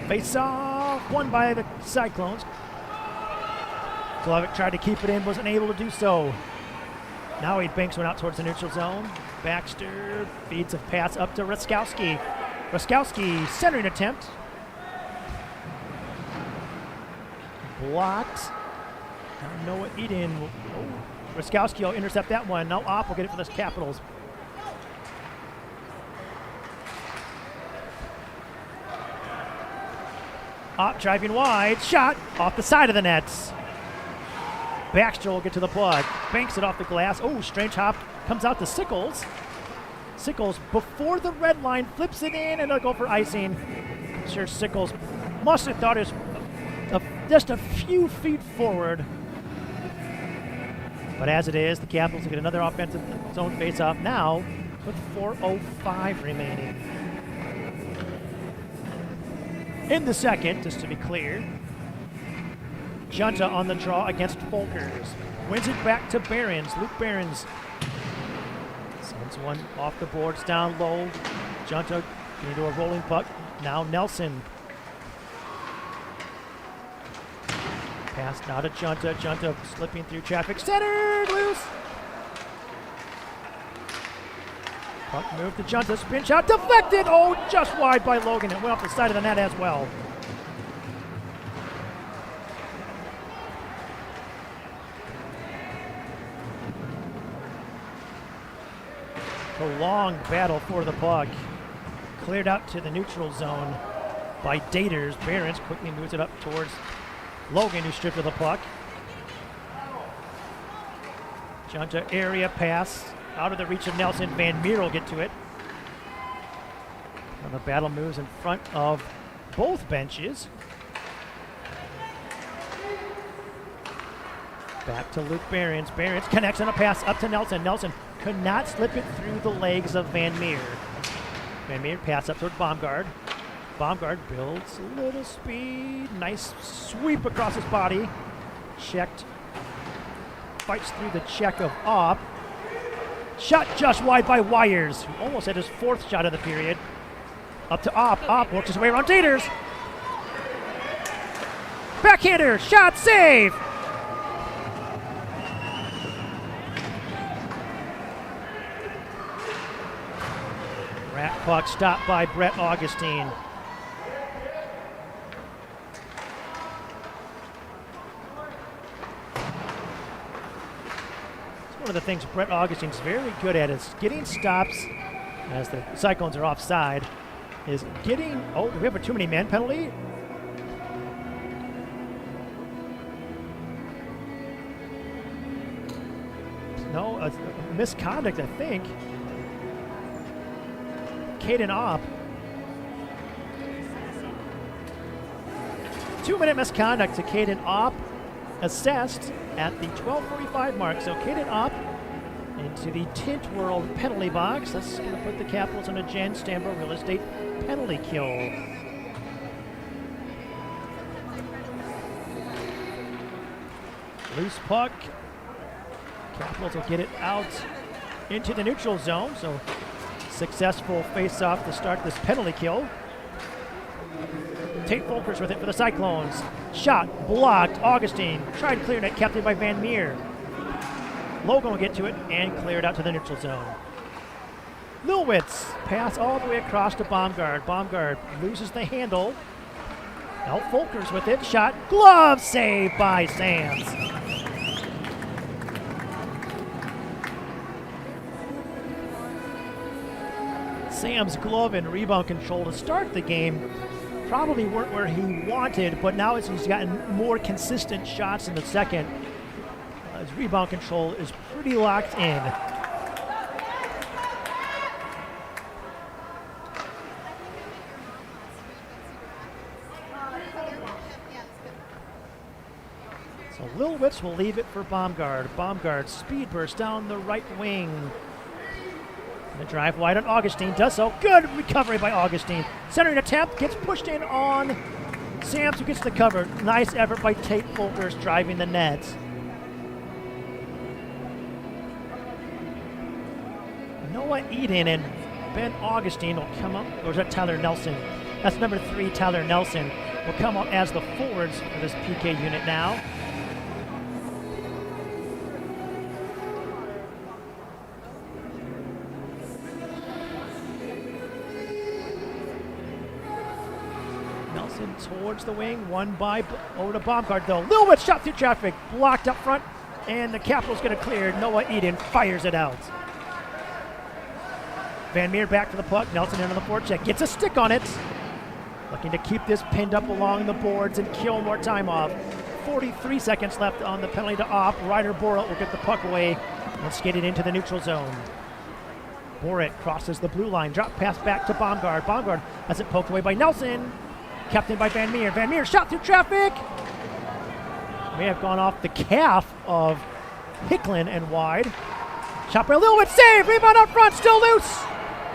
Face-off, won by the Cyclones. Glovic tried to keep it in, wasn't able to do so. Now he banks one out towards the neutral zone. Baxter feeds a pass up to Ruskowski. Ruskowski centering attempt. Blocked. Noah Eden. Oh, Ruskowski will intercept that one. Now Opp will get it for the Capitals. Opp driving wide. Shot off the side of the nets. Baxter will get to the puck. Banks it off the glass. Oh, strange hop. Comes out to Sickles. Sickles, before the red line, flips it in, and it'll go for icing. I'm sure Sickles must have thought it was just a few feet forward. But as it is, the Capitals will get another offensive zone face-off now with 4:05 remaining. In the second, just to be clear, Junta on the draw against Folkers. Wins it back to Behrens. Luke Behrens sends one off the boards down low. Junta into a rolling puck. Now Nelson. Pass now to Junta. Junta slipping through traffic. Centered, loose. Puck move to Junta. Spin shot deflected. Oh, just wide by Logan. It went off the side of the net as well. A long battle for the puck. Cleared out to the neutral zone by Daters. Behrens quickly moves it up towards Logan, who stripped of the puck. Junta area pass out of the reach of Nelson. Van Meer will get to it. And the battle moves in front of both benches. Back to Luke Behrens. Behrens connects on a pass up to Nelson. Nelson could not slip it through the legs of Van Meer. Van Meer pass up toward Baumgard. Baumgard builds a little speed. Nice sweep across his body. Checked. Fights through the check of Opp. Shot just wide by Wires, who almost had his fourth shot of the period. Up to Opp. Opp works his way around Daters. Backhander. Shot save. puck stopped by Brett Augustine. One of the things Brett Augustine's very good at is getting stops as the Cyclones are offside. Is getting, oh, do we have a too many man penalty? No, a misconduct, I think. Caden Opp. 2-minute misconduct to Caden Opp, assessed at the 12:45 mark. So Caden Opp into the Tint World penalty box. That's going to put the Capitals on a Jen Stanbro Real Estate penalty kill. Loose puck. Capitals will get it out into the neutral zone. So successful face-off to start this penalty kill. Tate Folkers with it for the Cyclones. Shot blocked. Augustine tried clearing it, kept it by Van Meer. Logan will get to it and clear it out to the neutral zone. Lilwitz pass all the way across to Baumgard. Baumgard loses the handle. Now Folkers with it. Shot. Glove save by Sands. Sam's glove and rebound control to start the game probably weren't where he wanted, but now as he's gotten more consistent shots in the second, his rebound control is pretty locked in. So Lilwitz will leave it for Baumgard. Baumgard speed burst down the right wing. The drive wide on Augustine, does so. Good recovery by Augustine. Centering attempt, gets pushed in on Sams, who gets the cover. Nice effort by Tate Folkers driving the net. Noah Eden and Ben Augustine will come up, or is that Tyler Nelson? That's number 3, Tyler Nelson, will come up as the forwards for this PK unit now. Towards the wing, one by over to Baumgard though. Lilwitz shot through traffic, blocked up front, and the Capitals get it cleared. Noah Eden fires it out. Van Meer back to the puck. Nelson in on the forecheck, gets a stick on it. Looking to keep this pinned up along the boards and kill more time off. 43 seconds left on the penalty to Opp. Ryder Borat will get the puck away and skate it into the neutral zone. Borat crosses the blue line, drop pass back to Baumgard. Baumgard has it poked away by Nelson. Captain by Van Meer. Van Meer shot through traffic. May have gone off the calf of Hicklin and wide. Shot by Lilwitz, save, rebound up front, still loose.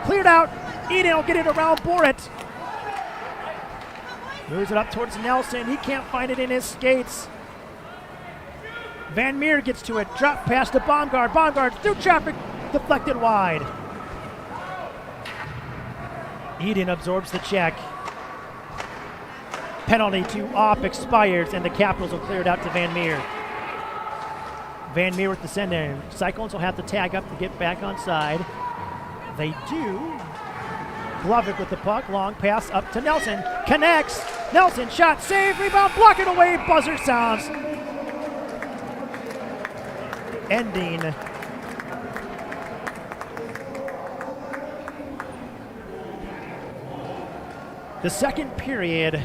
Cleared out. Eden will get it around Borat. Moves it up towards Nelson. He can't find it in his skates. Van Meer gets to it. Drop pass to Baumgard. Baumgard through traffic, deflected wide. Eden absorbs the check. Penalty to Opp expires, and the Capitals will clear it out to Van Meer. Van Meer with the send-in. Cyclones will have to tag up to get back on side. They do. Glovic with the puck. Long pass up to Nelson. Connects. Nelson shot, save, rebound, block it away. Buzzer sounds. Ending the second period.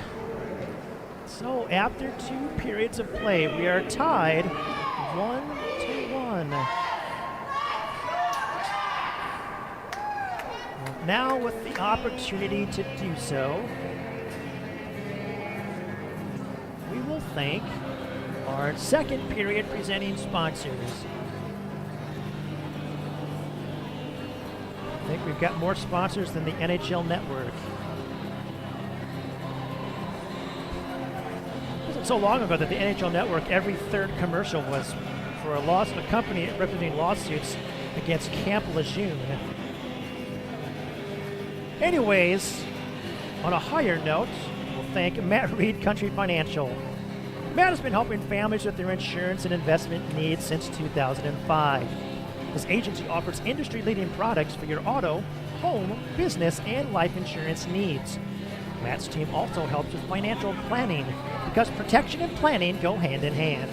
So after 2 periods of play, we are tied 1-1. Now with the opportunity to do so, we will thank our second period presenting sponsors. I think we've got more sponsors than the NHL Network. So long ago that the NHL Network, every third commercial was for a company representing lawsuits against Camp Lejeune. Anyways, on a higher note, we'll thank Matt Reed Country Financial. Matt has been helping families with their insurance and investment needs since 2005. His agency offers industry-leading products for your auto, home, business, and life insurance needs. Matt's team also helps with financial planning because protection and planning go hand in hand.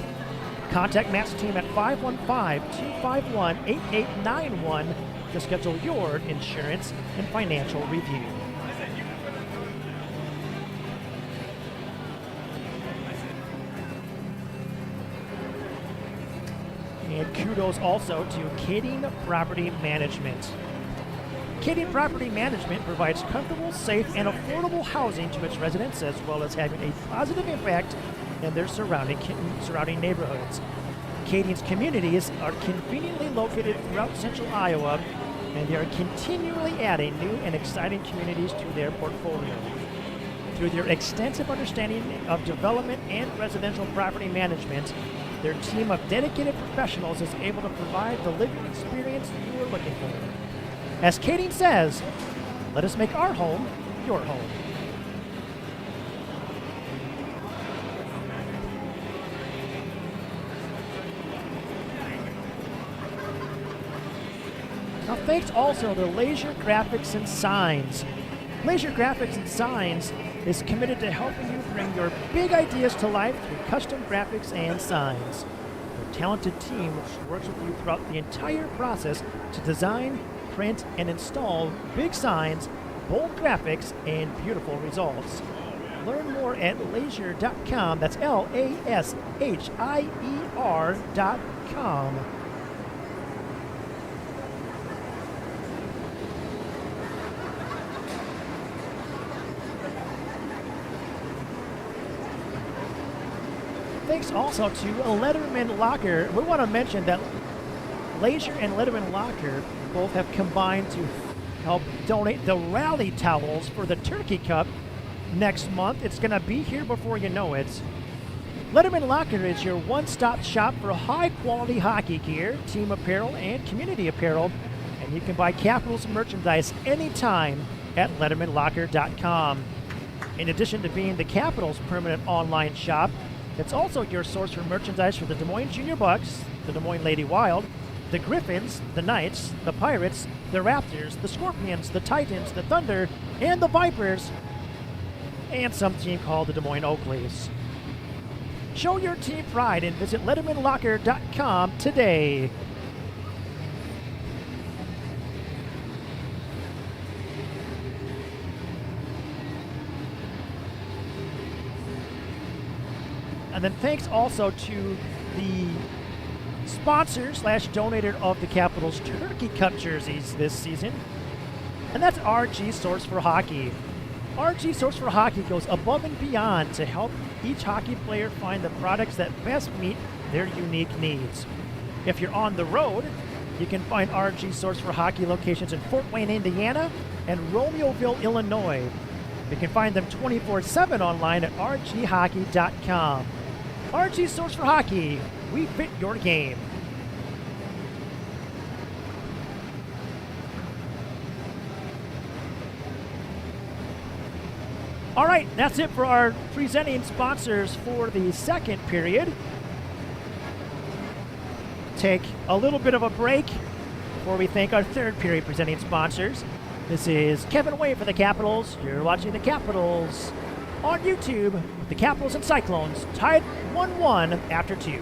Contact Matt's team at 515-251-8891 to schedule your insurance and financial review. And kudos also to Kading Property Management. Kading Property Management provides comfortable, safe, and affordable housing to its residents, as well as having a positive impact in their surrounding neighborhoods. Kading's communities are conveniently located throughout central Iowa, and they are continually adding new and exciting communities to their portfolio. Through their extensive understanding of development and residential property management, their team of dedicated professionals is able to provide the living experience you are looking for. As Kading says, let us make our home your home. Now, thanks also to Laser Graphics and Signs. Laser Graphics and Signs is committed to helping you bring your big ideas to life through custom graphics and signs. Their talented team works with you throughout the entire process to design, print, and install big signs, bold graphics, and beautiful results. Learn more at laser.com. That's LASHIER.com. Thanks also to Letterman Locker. We want to mention that Laser and Letterman Locker both have combined to help donate the rally towels for the Turkey Cup next month. It's going to be here before you know it. Letterman Locker is your one-stop shop for high-quality hockey gear, team apparel, and community apparel. And you can buy Capitals merchandise anytime at LettermanLocker.com. In addition to being the Capitals' permanent online shop, it's also your source for merchandise for the Des Moines Junior Bucks, the Des Moines Lady Wild, the Griffins, the Knights, the Pirates, the Raptors, the Scorpions, the Titans, the Thunder, and the Vipers, and some team called the Des Moines Oakleys. Show your team pride and visit LettermanLocker.com today. And then thanks also to the sponsor / donator of the Capitals Turkey Cup jerseys this season, and that's RG Source for Hockey. RG Source for Hockey goes above and beyond to help each hockey player find the products that best meet their unique needs. If you're on the road, you can find RG Source for Hockey locations in Fort Wayne, Indiana, and Romeoville, Illinois. You can find them 24/7 online at rghockey.com. RG Source for Hockey, we fit your game. All right, that's it for our presenting sponsors for the second period. Take a little bit of a break before we thank our third period presenting sponsors. This is Kevin Way for the Capitals. You're watching the Capitals on YouTube with the Capitals and Cyclones tied 1-1 after 2.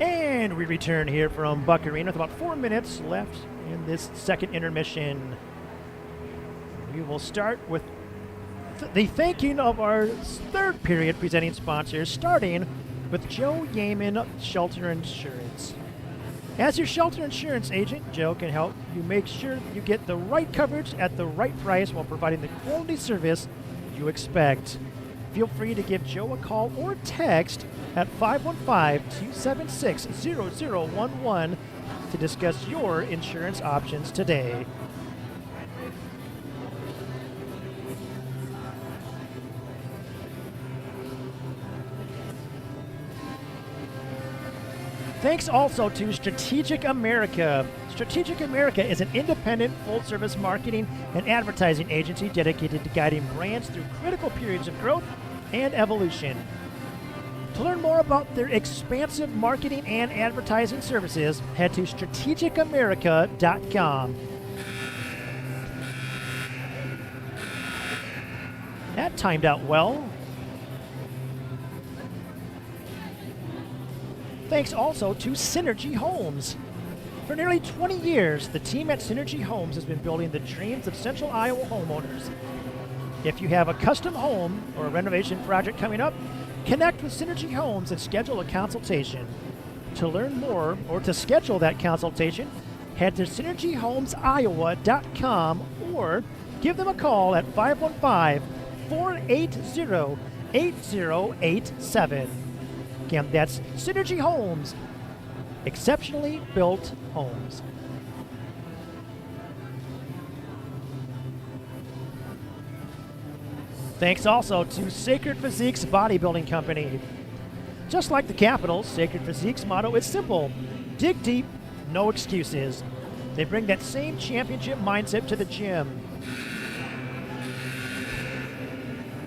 And we return here from Buck Arena with about 4 minutes left in this second intermission. We will start with the thanking of our third period presenting sponsors, starting with Joe Yeaman Shelter Insurance. As your shelter insurance agent, Joe can help you make sure you get the right coverage at the right price while providing the quality service you expect. Feel free to give Joe a call or text at 515-276-0011 to discuss your insurance options today. Thanks also to Strategic America. Strategic America is an independent, full-service marketing and advertising agency dedicated to guiding brands through critical periods of growth and evolution. To learn more about their expansive marketing and advertising services, head to strategicamerica.com. That timed out well. Thanks also to Synergy Homes. For nearly 20 years, the team at Synergy Homes has been building the dreams of Central Iowa homeowners. If you have a custom home or a renovation project coming up, connect with Synergy Homes and schedule a consultation. To learn more or to schedule that consultation, head to synergyhomesiowa.com or give them a call at 515-480-8087. Again, that's Synergy Homes, exceptionally built homes. Thanks also to Sacred Physique's Bodybuilding Company. Just like the Capitals, Sacred Physique's motto is simple: dig deep, no excuses. They bring that same championship mindset to the gym.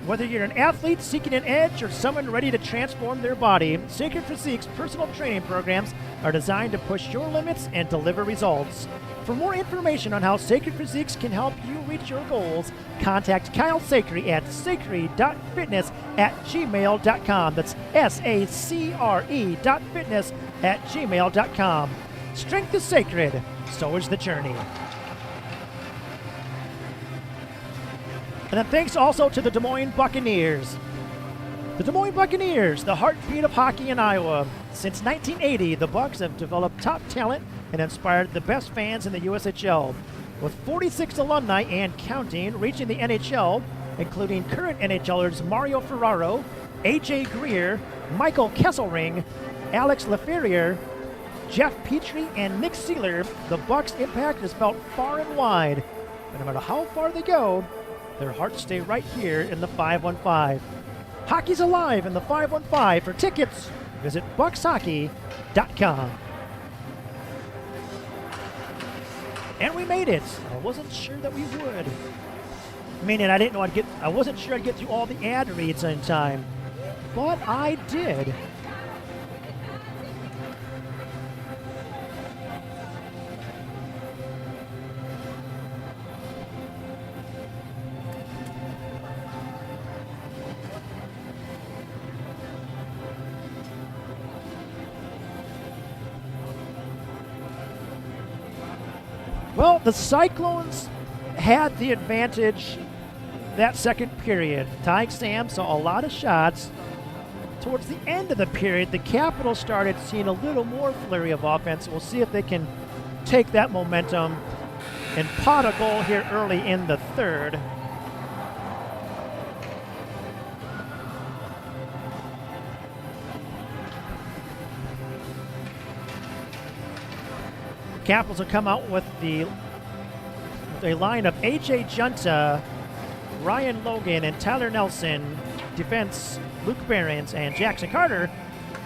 Whether you're an athlete seeking an edge or someone ready to transform their body, Sacred Physique's personal training programs are designed to push your limits and deliver results. For more information on how Sacred Physiques can help you reach your goals, contact Kyle Sacre at sacre.fitness@gmail.com. That's SACRE.fitness@gmail.com. Strength is sacred, so is the journey. And then thanks also to the Des Moines Buccaneers. The Des Moines Buccaneers, the heartbeat of hockey in Iowa. Since 1980, the Bucs have developed top talent and inspired the best fans in the USHL. With 46 alumni and counting reaching the NHL, including current NHLers Mario Ferraro, AJ Greer, Michael Kesselring, Alex Laferriere, Jeff Petrie, and Nick Seeler, the Bucs' impact is felt far and wide. But no matter how far they go, their hearts stay right here in the 515. Hockey's alive in the 515. For tickets, visit buckshockey.com. And we made it. I wasn't sure that we would. Meaning I wasn't sure I'd get through all the ad reads in time. But I did. Well, the Cyclones had the advantage that second period. Ty Sam saw a lot of shots. Towards the end of the period, the Capitals started seeing a little more flurry of offense. We'll see if they can take that momentum and pot a goal here early in the third. Capitals will come out with a line of A.J. Junta, Ryan Logan, and Tyler Nelson. Defense, Luke Behrens and Jackson Carter.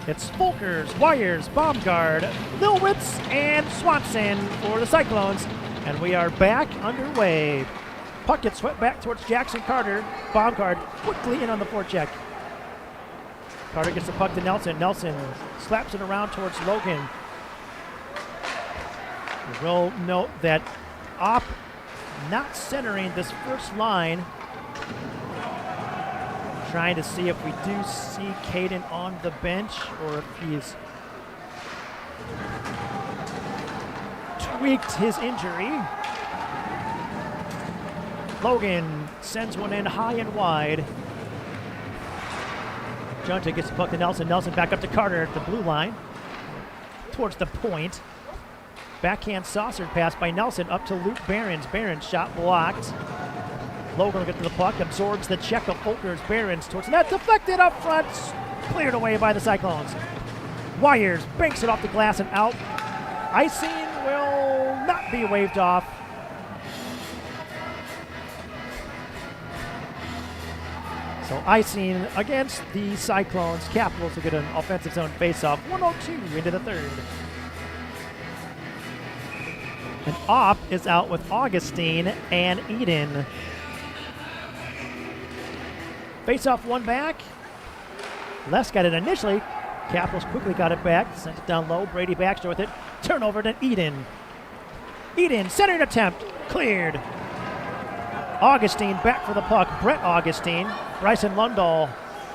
It's Folkers, Wires, Baumgard, Lilwitz, and Swanson for the Cyclones. And we are back underway. Puck gets swept back towards Jackson Carter. Baumgard quickly in on the forecheck. Carter gets the puck to Nelson. Nelson slaps it around towards Logan. We'll note that Opp not centering this first line. Trying to see if we do see Caden on the bench or if he's tweaked his injury. Logan sends one in high and wide. Junta gets the puck to Nelson. Nelson back up to Carter at the blue line. Towards the point. Backhand saucered pass by Nelson up to Luke Behrens. Behrens shot blocked. Logan will get to the puck, absorbs the check of Folkers. Behrens towards the net, deflected up front, cleared away by the Cyclones. Wires banks it off the glass and out. Icing will not be waved off. So icing against the Cyclones. Capitals will get an offensive zone faceoff. 1:02 into the third. And Opp is out with Augustine and Eden. Face-off one back. Les got it initially. Capitals quickly got it back. Sent it down low. Brady Baxter with it. Turnover to Eden. Eden, centering attempt. Cleared. Augustine back for the puck. Brett Augustine. Bryson Lundahl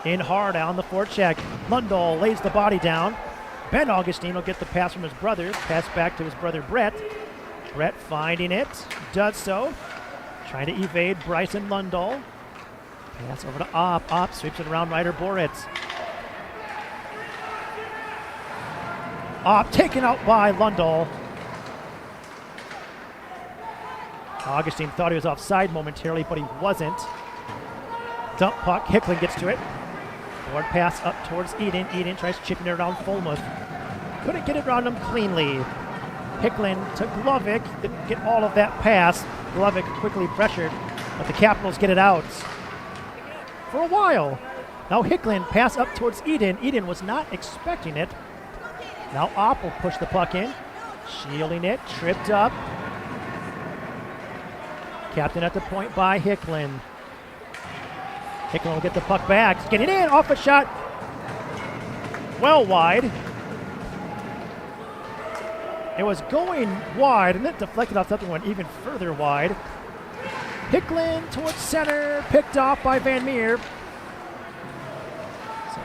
in hard on the forecheck. Lundahl lays the body down. Ben Augustine will get the pass from his brother. Pass back to his brother Brett. Brett finding it. Does so. Trying to evade Bryson Lundahl. Pass over to Opp. Opp sweeps it around Ryder Boritz. Opp taken out by Lundahl. Augustine thought he was offside momentarily, but he wasn't. Dump puck. Hicklin gets to it. Forward pass up towards Eden. Eden tries chipping it around Fulmuth. Couldn't get it around him cleanly. Hicklin to Glovic. Didn't get all of that pass. Glovic quickly pressured, but the Capitals get it out. For a while. Now Hicklin pass up towards Eden. Eden was not expecting it. Now Opp will push the puck in. Shielding it. Tripped up. Captain at the point by Hicklin. Hicklin will get the puck back. He's getting in. Off a shot. Well wide. It was going wide and then deflected off something went even further wide. Hicklin towards center, picked off by Van Meer. So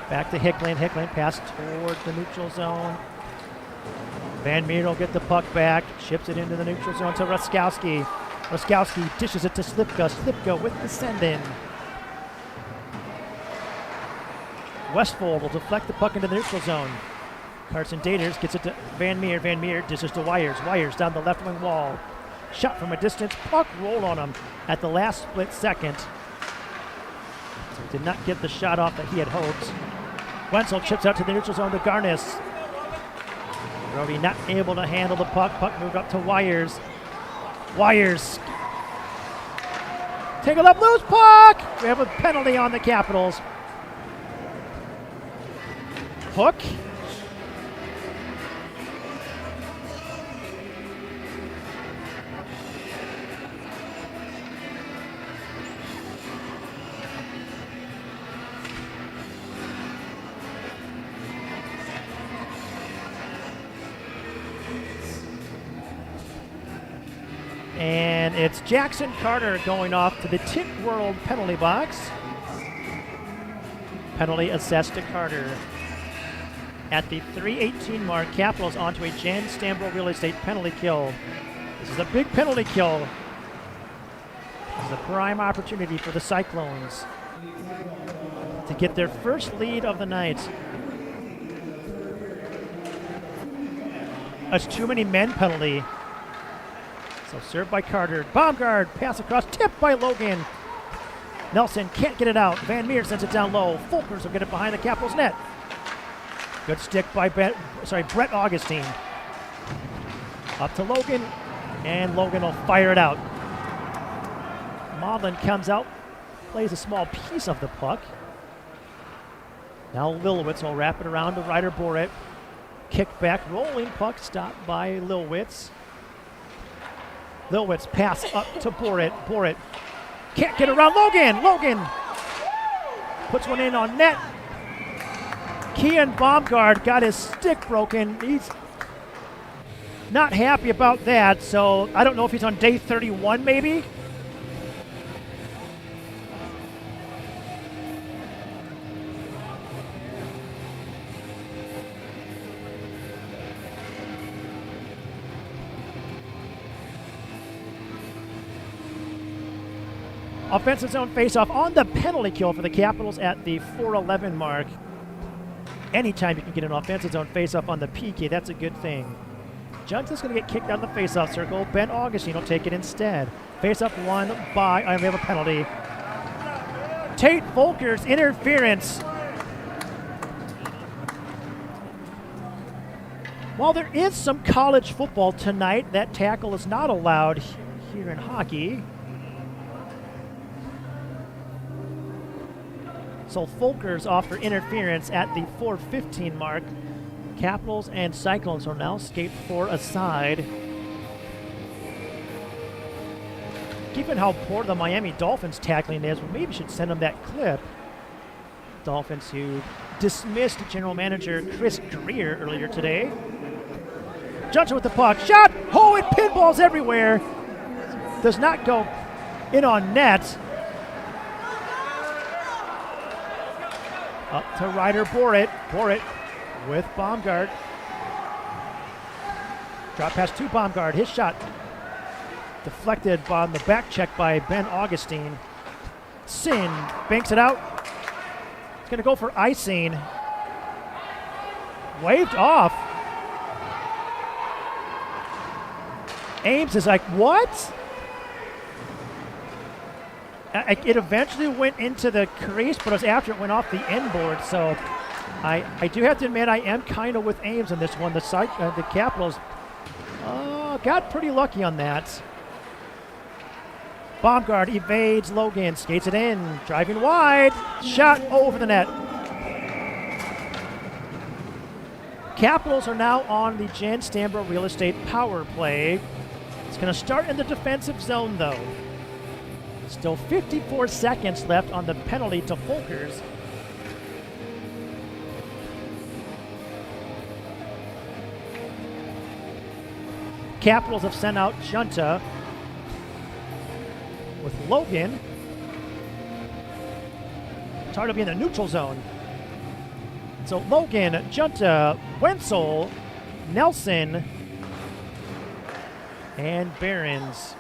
back to Hicklin. Hicklin pass toward the neutral zone. Van Meer will get the puck back, chips it into the neutral zone to Ruskowski. Ruskowski dishes it to Slipka. Slipka with the send-in. Westfold will deflect the puck into the neutral zone. Carson Daters gets it to Van Meer. Van Meer dishes to Wires. Wires down the left wing wall. Shot from a distance. Puck rolled on him at the last split second. So did not get the shot off that he had hoped. Wenzel chips out to the neutral zone to Garnis. Roby not able to handle the puck. Puck moved up to Wires. Wires. Take it up, loose puck! We have a penalty on the Capitals. Hook. And it's Jackson Carter going off to the Tint World penalty box. Penalty assessed to Carter. At the 3:18 mark, Capitals onto a Jan Stambo Real Estate penalty kill. This is a big penalty kill. This is a prime opportunity for the Cyclones to get their first lead of the night. That's too many men penalty. So served by Carter. Baumgard, pass across, tipped by Logan. Nelson can't get it out. Van Meer sends it down low. Folkers will get it behind the Capitals net. Good stick by Brett Augustine. Up to Logan, and Logan will fire it out. Maudlin comes out, plays a small piece of the puck. Now Lilwitz will wrap it around to Ryder Boret. Kick back, rolling puck, stopped by Lilwitz. Lilwitz pass up to Boret. Boret can't get around Logan. Logan puts one in on net. Kian Baumgard got his stick broken. He's not happy about that, so I don't know if he's on day 31 maybe. Offensive zone faceoff on the penalty kill for the Capitals at the 4:11 mark. Anytime you can get an offensive zone faceoff on the PK, that's a good thing. Junta's going to get kicked out of the faceoff circle. Ben Augustine will take it instead. Faceoff won by, we have a penalty. Tate Volker's interference. While there is some college football tonight, that tackle is not allowed here in hockey. So Volker's off for interference at the 4:15 mark. Capitals and Cyclones will now skate for a side. Given how poor the Miami Dolphins tackling is, we maybe should send them that clip. Dolphins who dismissed general manager Chris Greer earlier today. Johnson with the puck. Shot! Oh, it pinballs everywhere. Does not go in on net. Up to Ryder Borit. Borit with Baumgart. Drop pass to Baumgart. His shot deflected on the back check by Ben Augustine. Sin banks it out. It's going to go for icing. Waved off. Ames is like, what? It eventually went into the crease, but it was after it went off the end board. So I do have to admit I am kind of with Ames on this one. The Capitals got pretty lucky on that. Baumgart evades Logan, skates it in, driving wide, shot over the net. Capitals are now on the Jen Stambro Real Estate power play. It's going to start in the defensive zone, though. Still 54 seconds left on the penalty to Volkers. Capitals have sent out Junta with Logan. It's hard to be in the neutral zone. So Logan, Junta, Wenzel, Nelson, and Behrens.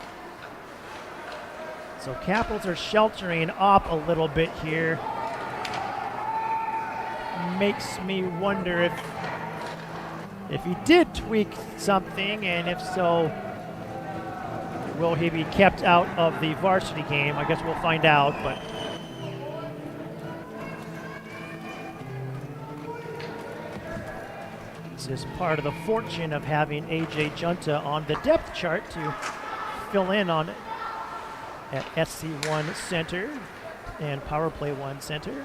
So Capitals are sheltering up a little bit here. Makes me wonder if he did tweak something, and if so, will he be kept out of the varsity game? I guess we'll find out, but this is part of the fortune of having AJ Junta on the depth chart to fill in on at SC1 center and Power Play 1 center.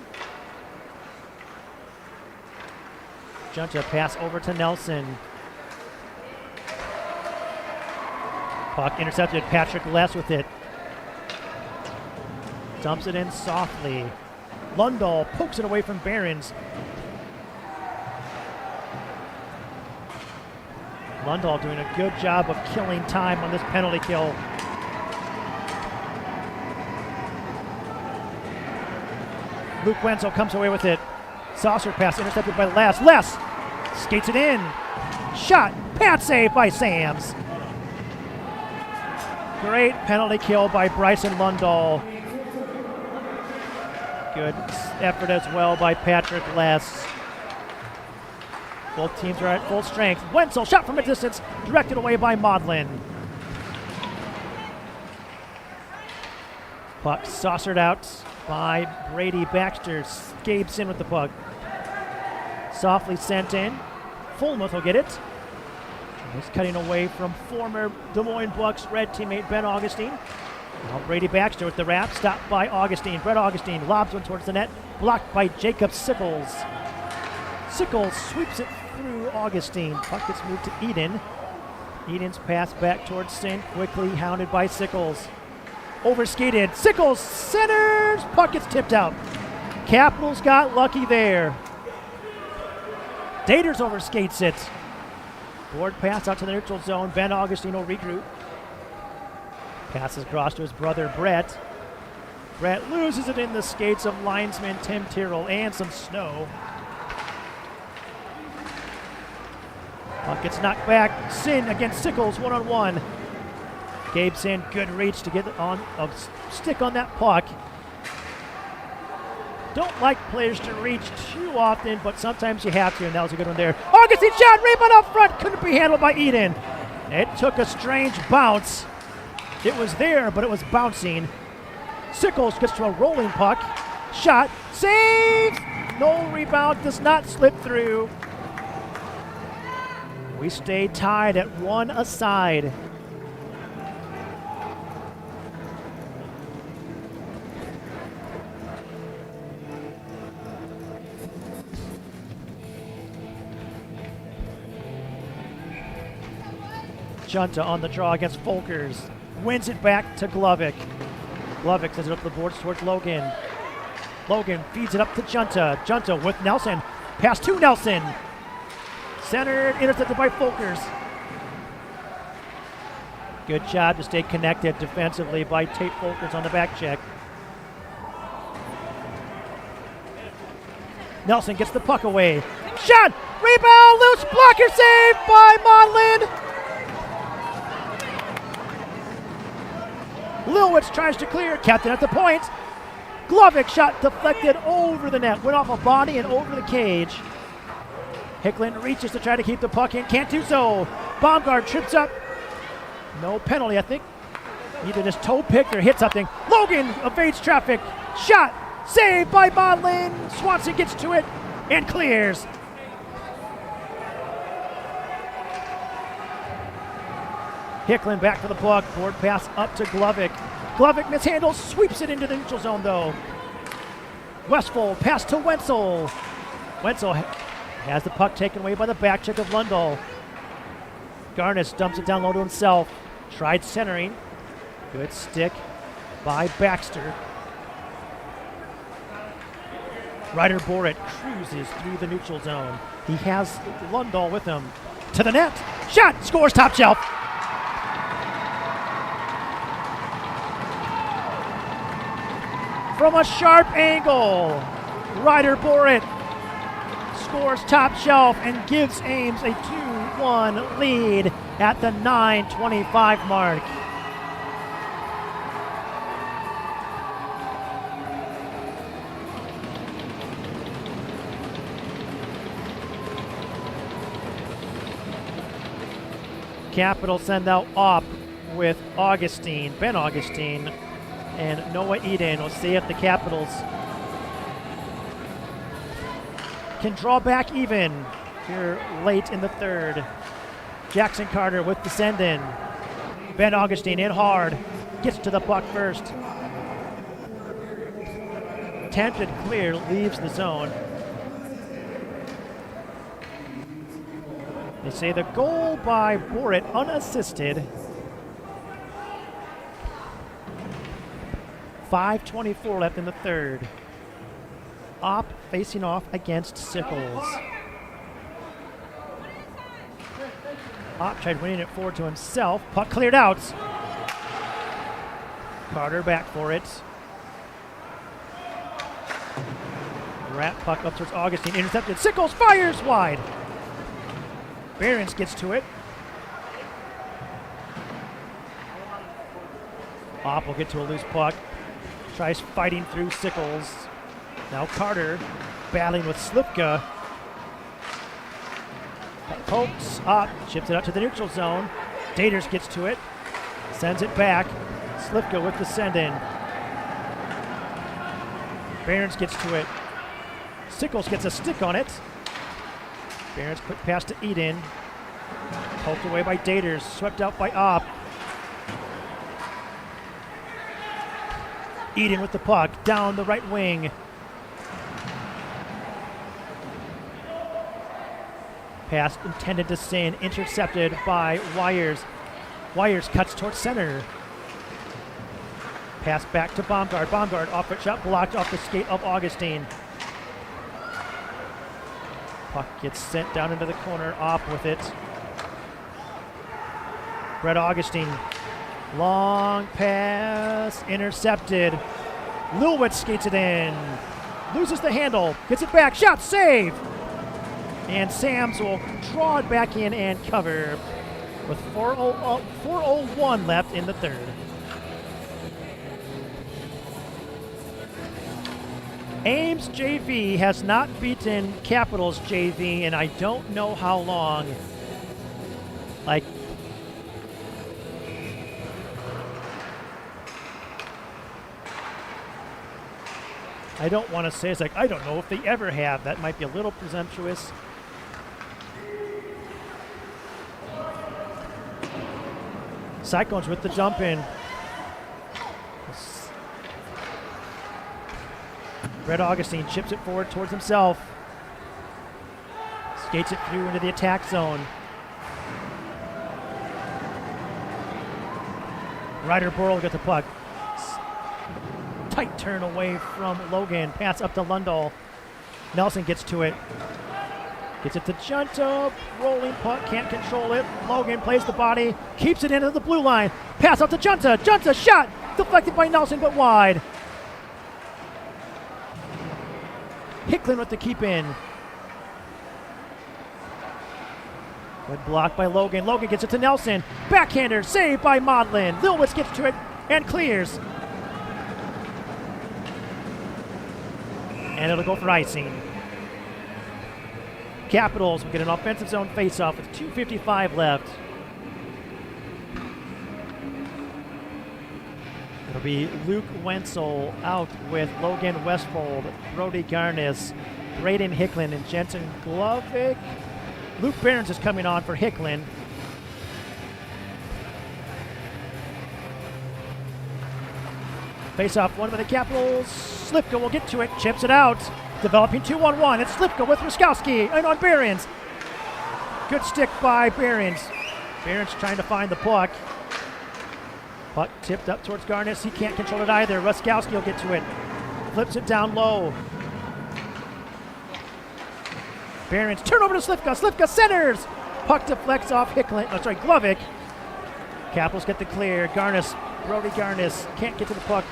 Junta pass over to Nelson. Puck intercepted. Patrick Les with it. Dumps it in softly. Lundahl pokes it away from Behrens. Lundahl doing a good job of killing time on this penalty kill. Luke Wenzel comes away with it. Saucer pass intercepted by Les. Les skates it in. Shot. Pad save by Sams. Great penalty kill by Bryson Lundahl. Good effort as well by Patrick Les. Both teams are at full strength. Wenzel shot from a distance, directed away by Maudlin. Puck saucered out by Brady Baxter. Scapes in with the puck. Softly sent in. Fulmuth will get it. He's cutting away from former Des Moines Bucks red teammate Ben Augustine. Now Brady Baxter with the wrap, stopped by Augustine. Brett Augustine lobs one towards the net, blocked by Jacob Sickles. Sickles sweeps it through Augustine. Puck gets moved to Eden. Eden's pass back towards Sin, quickly hounded by Sickles. Overskated. Sickles centers. Puck gets tipped out. Capitals got lucky there. Daters overskates it. Board pass out to the neutral zone. Ben Augustine will regroup. Passes across to his brother Brett. Brett loses it in the skates of linesman Tim Tyrrell and some snow. Puck gets knocked back. Sin against Sickles one-on-one. Gabeson, good reach to get on a stick on that puck. Don't like players to reach too often, but sometimes you have to, and that was a good one there. Augustine shot, rebound up front, couldn't be handled by Eden. It took a strange bounce. It was there, but it was bouncing. Sickles gets to a rolling puck. Shot, save! No rebound, does not slip through. We stay tied at 1 aside. Junta on the draw against Folkers. Wins it back to Glovic. Glovic sends it up the boards towards Logan. Logan feeds it up to Junta. Junta with Nelson. Pass to Nelson. Centered, intercepted by Folkers. Good job to stay connected defensively by Tate Folkers on the back check. Nelson gets the puck away. Shot! Rebound! Loose blocker save by Modlin! Lilwitz tries to clear. Captain at the point. Glovic shot deflected over the net. Went off a body and over the cage. Hicklin reaches to try to keep the puck in. Can't do so. Baumgart trips up. No penalty, I think. Either just toe picked or hit something. Logan evades traffic. Shot. Saved by Modlin. Swanson gets to it and clears. Hicklin back for the puck. Board pass up to Glovic. Glovic mishandles, sweeps it into the neutral zone though. Westfold pass to Wenzel. Wenzel has the puck taken away by the back check of Lundahl. Garnis dumps it down low to himself. Tried centering. Good stick by Baxter. Ryder Borit cruises through the neutral zone. He has Lundahl with him. To the net. Shot. Scores top shelf. From a sharp angle, Ryder Borit scores top shelf and gives Ames a 2-1 lead at the 9:25 mark. Capitals send out Opp with Augustine, Ben Augustine, and Noah Eden. We'll see if the Capitals can draw back even here late in the third. Jackson Carter with the send-in. Ben Augustine in hard. Gets to the puck first. Attempted clear, leaves the zone. They say the goal by Borit unassisted. 5:24 left in the third. Opp facing off against Sickles. Opp tried winning it forward to himself. Puck cleared out. Carter back for it. Rat puck up towards Augustine. Intercepted. Sickles fires wide. Behrens gets to it. Opp will get to a loose puck. Tries fighting through Sickles. Now Carter battling with Slipka. Pokes up, chips it out to the neutral zone. Daters gets to it, sends it back. Slipka with the send-in. Behrens gets to it. Sickles gets a stick on it. Behrens quick pass to Eden. Poked away by Daters, swept out by Opp. Eden with the puck, down the right wing. Pass intended to Sin, intercepted by Wires. Wires cuts towards center. Pass back to Baumgart. Baumgart off foot shot, blocked off the skate of Augustine. Puck gets sent down into the corner, Opp with it. Brett Augustine. Long pass, intercepted. Lilwitz skates it in. Loses the handle, gets it back, shot, save! And Sams will draw it back in and cover. with 4:01 left in the third. Ames JV has not beaten Capitals JV in I don't know how long. Like, I don't want to say, it's like, I don't know if they ever have. That might be a little presumptuous. Cyclones with the jump in. Brett Augustine chips it forward towards himself. Skates it through into the attack zone. Ryder Burrow gets the puck. Tight turn away from Logan. Pass up to Lundell. Nelson gets to it. Gets it to Junta. Rolling puck. Can't control it. Logan plays the body. Keeps it into the blue line. Pass out to Junta. Junta shot. Deflected by Nelson, but wide. Hicklin with the keep in. Good block by Logan. Logan gets it to Nelson. Backhander saved by Modlin. Lilwitz gets to it and clears. And it'll go for icing. Capitals will get an offensive zone faceoff with 2:55 left. It'll be Luke Wenzel out with Logan Westfold, Brody Garnis, Braden Hicklin, and Jensen Glovic. Luke Behrens is coming on for Hicklin. Face off one by the Capitals. Slipka will get to it, chips it out. Developing 2-on-1. It's Slipka with Ruskowski and on Behrens. Good stick by Behrens. Behrens trying to find the puck. Puck tipped up towards Garnis. He can't control it either. Ruskowski will get to it. Flips it down low. Behrens turn over to Slipka. Slipka centers. Puck deflects off Glovic. Capitals get the clear. Garnis, Brody Garnis can't get to the puck.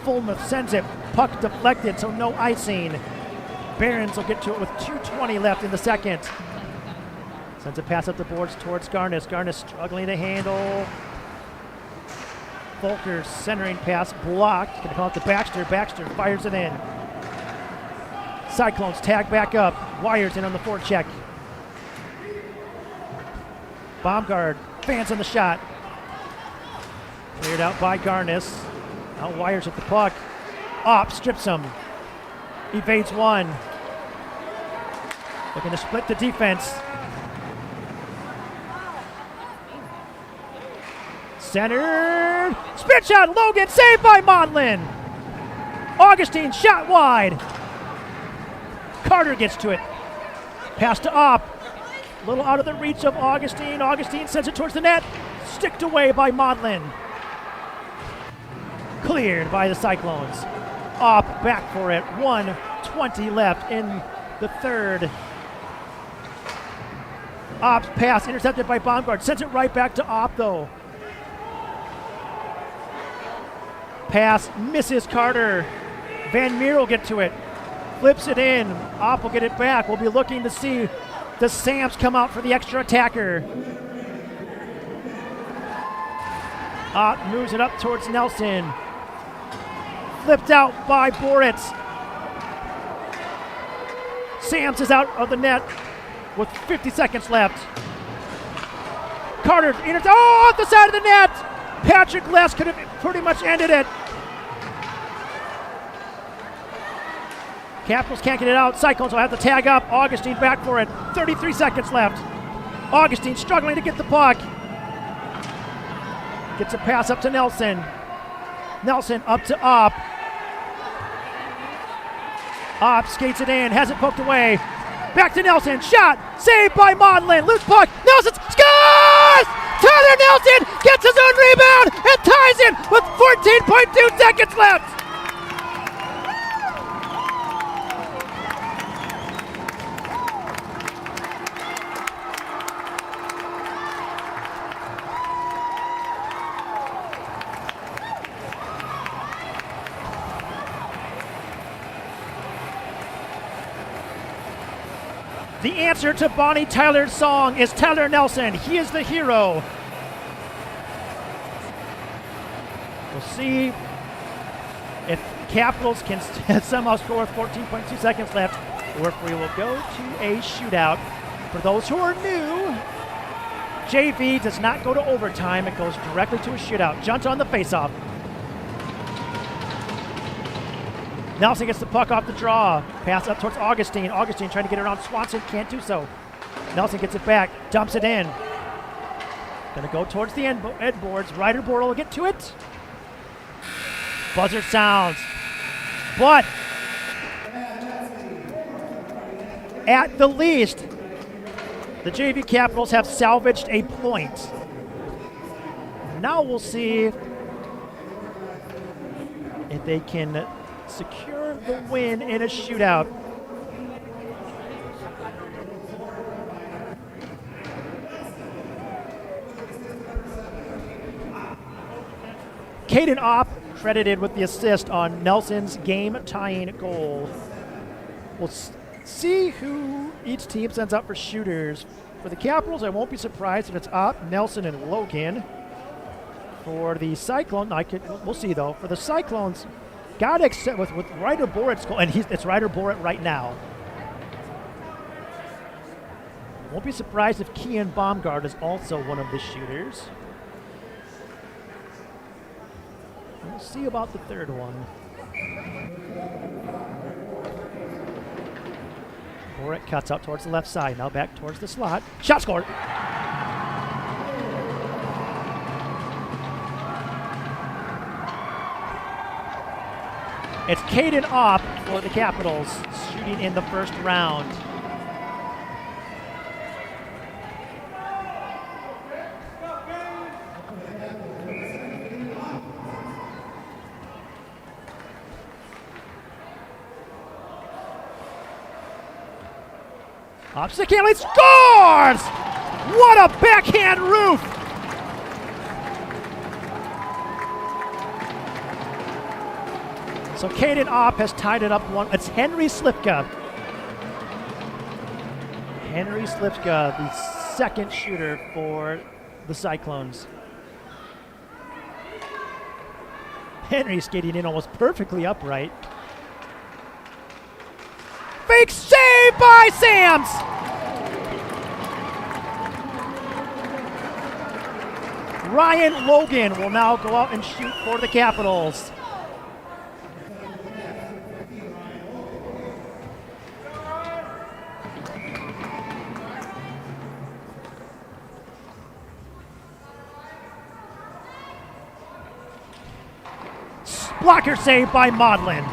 Fulmuth sends it. Puck deflected, so no icing. Behrens will get to it with 2:20 left in the second. Sends a pass up the boards towards Garnis. Garnis struggling to handle. Volker's centering pass blocked. Gonna call it to Baxter. Baxter fires it in. Cyclones tag back up. Wires in on the forecheck. Baumgard fans on the shot. Cleared out by Garnis. Now Wires at the puck. Opp strips him. Evades one. Looking to split the defense. Centered. Spin shot. Logan saved by Modlin. Augustine shot wide. Carter gets to it. Pass to Opp. A little out of the reach of Augustine. Augustine sends it towards the net. Sticked away by Modlin. Cleared by the Cyclones. Opp back for it. 1:20 left in the third. Opp's pass intercepted by Baumgard. Sends it right back to Opp though. Pass misses Carter. Van Meer will get to it. Flips it in. Opp will get it back. We'll be looking to see the Samps come out for the extra attacker. Opp moves it up towards Nelson. Flipped out by Boritz. Samps is out of the net with 50 seconds left. Carter, off the side of the net! Patrick Less could have pretty much ended it. Capitals can't get it out. Cyclones will have to tag up. Augustine back for it. 33 seconds left. Augustine struggling to get the puck. Gets a pass up to Nelson. Nelson up to Opp. Opp skates it in, has it poked away. Back to Nelson, shot, saved by Modlin, loose puck, Nelson scores! Tyler Nelson gets his own rebound and ties it with 14.2 seconds left. The answer to Bonnie Tyler's song is Tyler Nelson. He is the hero. We'll see if Capitals can somehow score with 14.2 seconds left, or if we will go to a shootout. For those who are new, JV does not go to overtime. It goes directly to a shootout. Junt on the faceoff. Nelson gets the puck off the draw. Pass up towards Augustine. Augustine trying to get it around Swanson. Can't do so. Nelson gets it back. Dumps it in. Going to go towards the end boards. Ryder Board will get to it. Buzzer sounds. But at the least, the JV Capitals have salvaged a point. Now we'll see if they can secure the win in a shootout. Caden Opp credited with the assist on Nelson's game-tying goal. We'll see who each team sends up for shooters. For the Capitals, I won't be surprised if it's Opp, Nelson, and Logan. For the Cyclones, we'll see though. For the Cyclones, got to accept with Ryder Borett's goal, and it's Ryder Borett right now. Won't be surprised if Kian Baumgart is also one of the shooters. We'll see about the third one. Borett cuts out towards the left side, now back towards the slot. Shot scored! It's Caden Opp for the Capitals, shooting in the first round. Opposite Camley scores! What a backhand roof! So Caden Opp has tied it up one. It's Henry Slipka. Henry Slipka, the second shooter for the Cyclones. Henry skating in almost perfectly upright. Fake save by Sams! Ryan Logan will now go out and shoot for the Capitals. Blocker save by Maudlin.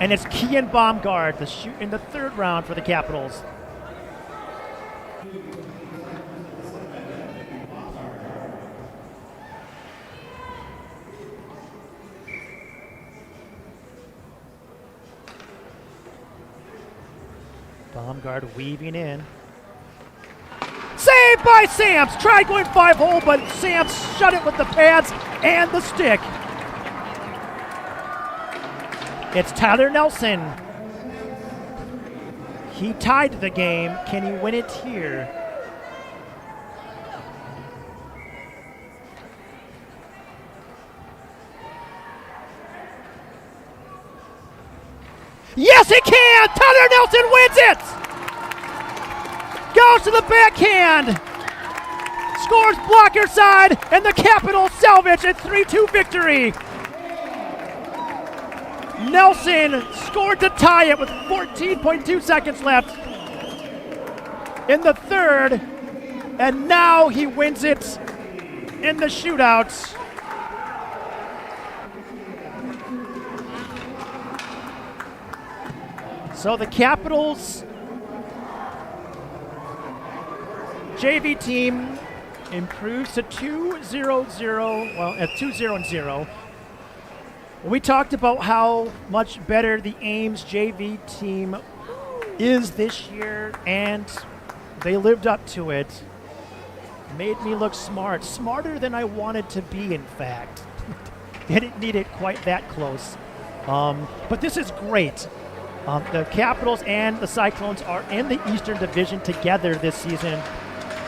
And it's Kian Baumgart, the shoot in the third round for the Capitals. Baumgart weaving in. Saved by Sams! Tried going 5-hole, but Sams shut it with the pads and the stick. It's Tyler Nelson. He tied the game. Can he win it here? Yes, he can! Tyler Nelson wins it! Goes to the backhand. Scores blocker side, and the Capitals salvage a 3-2 victory. Nelson scored to tie it with 14.2 seconds left in the third, and now he wins it in the shootouts. So the Capitals JV team improves to 2-0-0, well, at 2-0-0. We talked about how much better the Ames JV team is this year, and they lived up to it. Made me look smart, smarter than I wanted to be, in fact. Didn't need it quite that close. But this is great. The Capitals and the Cyclones are in the Eastern Division together this season.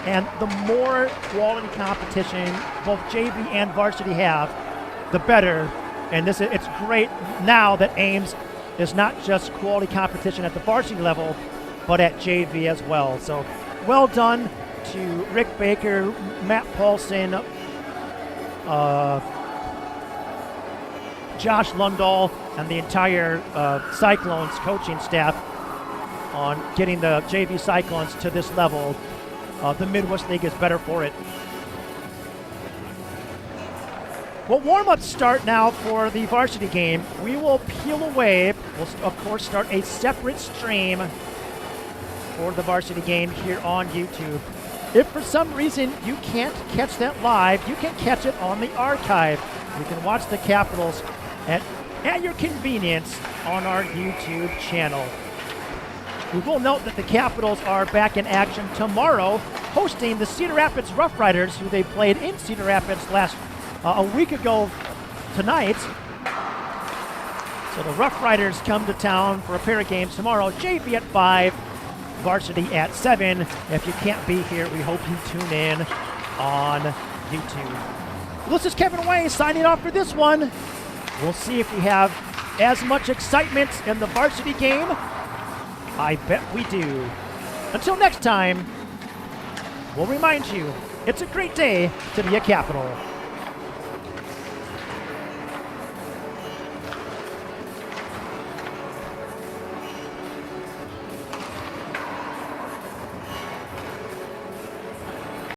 And the more quality competition both JV and varsity have, the better. And it's great now that Ames is not just quality competition at the varsity level, but at JV as well. So well done to Rick Baker, Matt Paulson, Josh Lundahl, and the entire Cyclones coaching staff on getting the JV Cyclones to this level. The Midwest League is better for it. Well, warm-ups start now for the varsity game. We will peel away. We'll, of course, start a separate stream for the varsity game here on YouTube. If for some reason you can't catch that live, you can catch it on the archive. You can watch the Capitals at your convenience on our YouTube channel. We will note that the Capitals are back in action tomorrow, hosting the Cedar Rapids Rough Riders, who they played in Cedar Rapids a week ago tonight. So the Rough Riders come to town for a pair of games tomorrow. JV at 5, varsity at 7. If you can't be here, we hope you tune in on YouTube. This is Kevin Way signing off for this one. We'll see if we have as much excitement in the varsity game. I bet we do. Until next time, we'll remind you, it's a great day to be a Capital.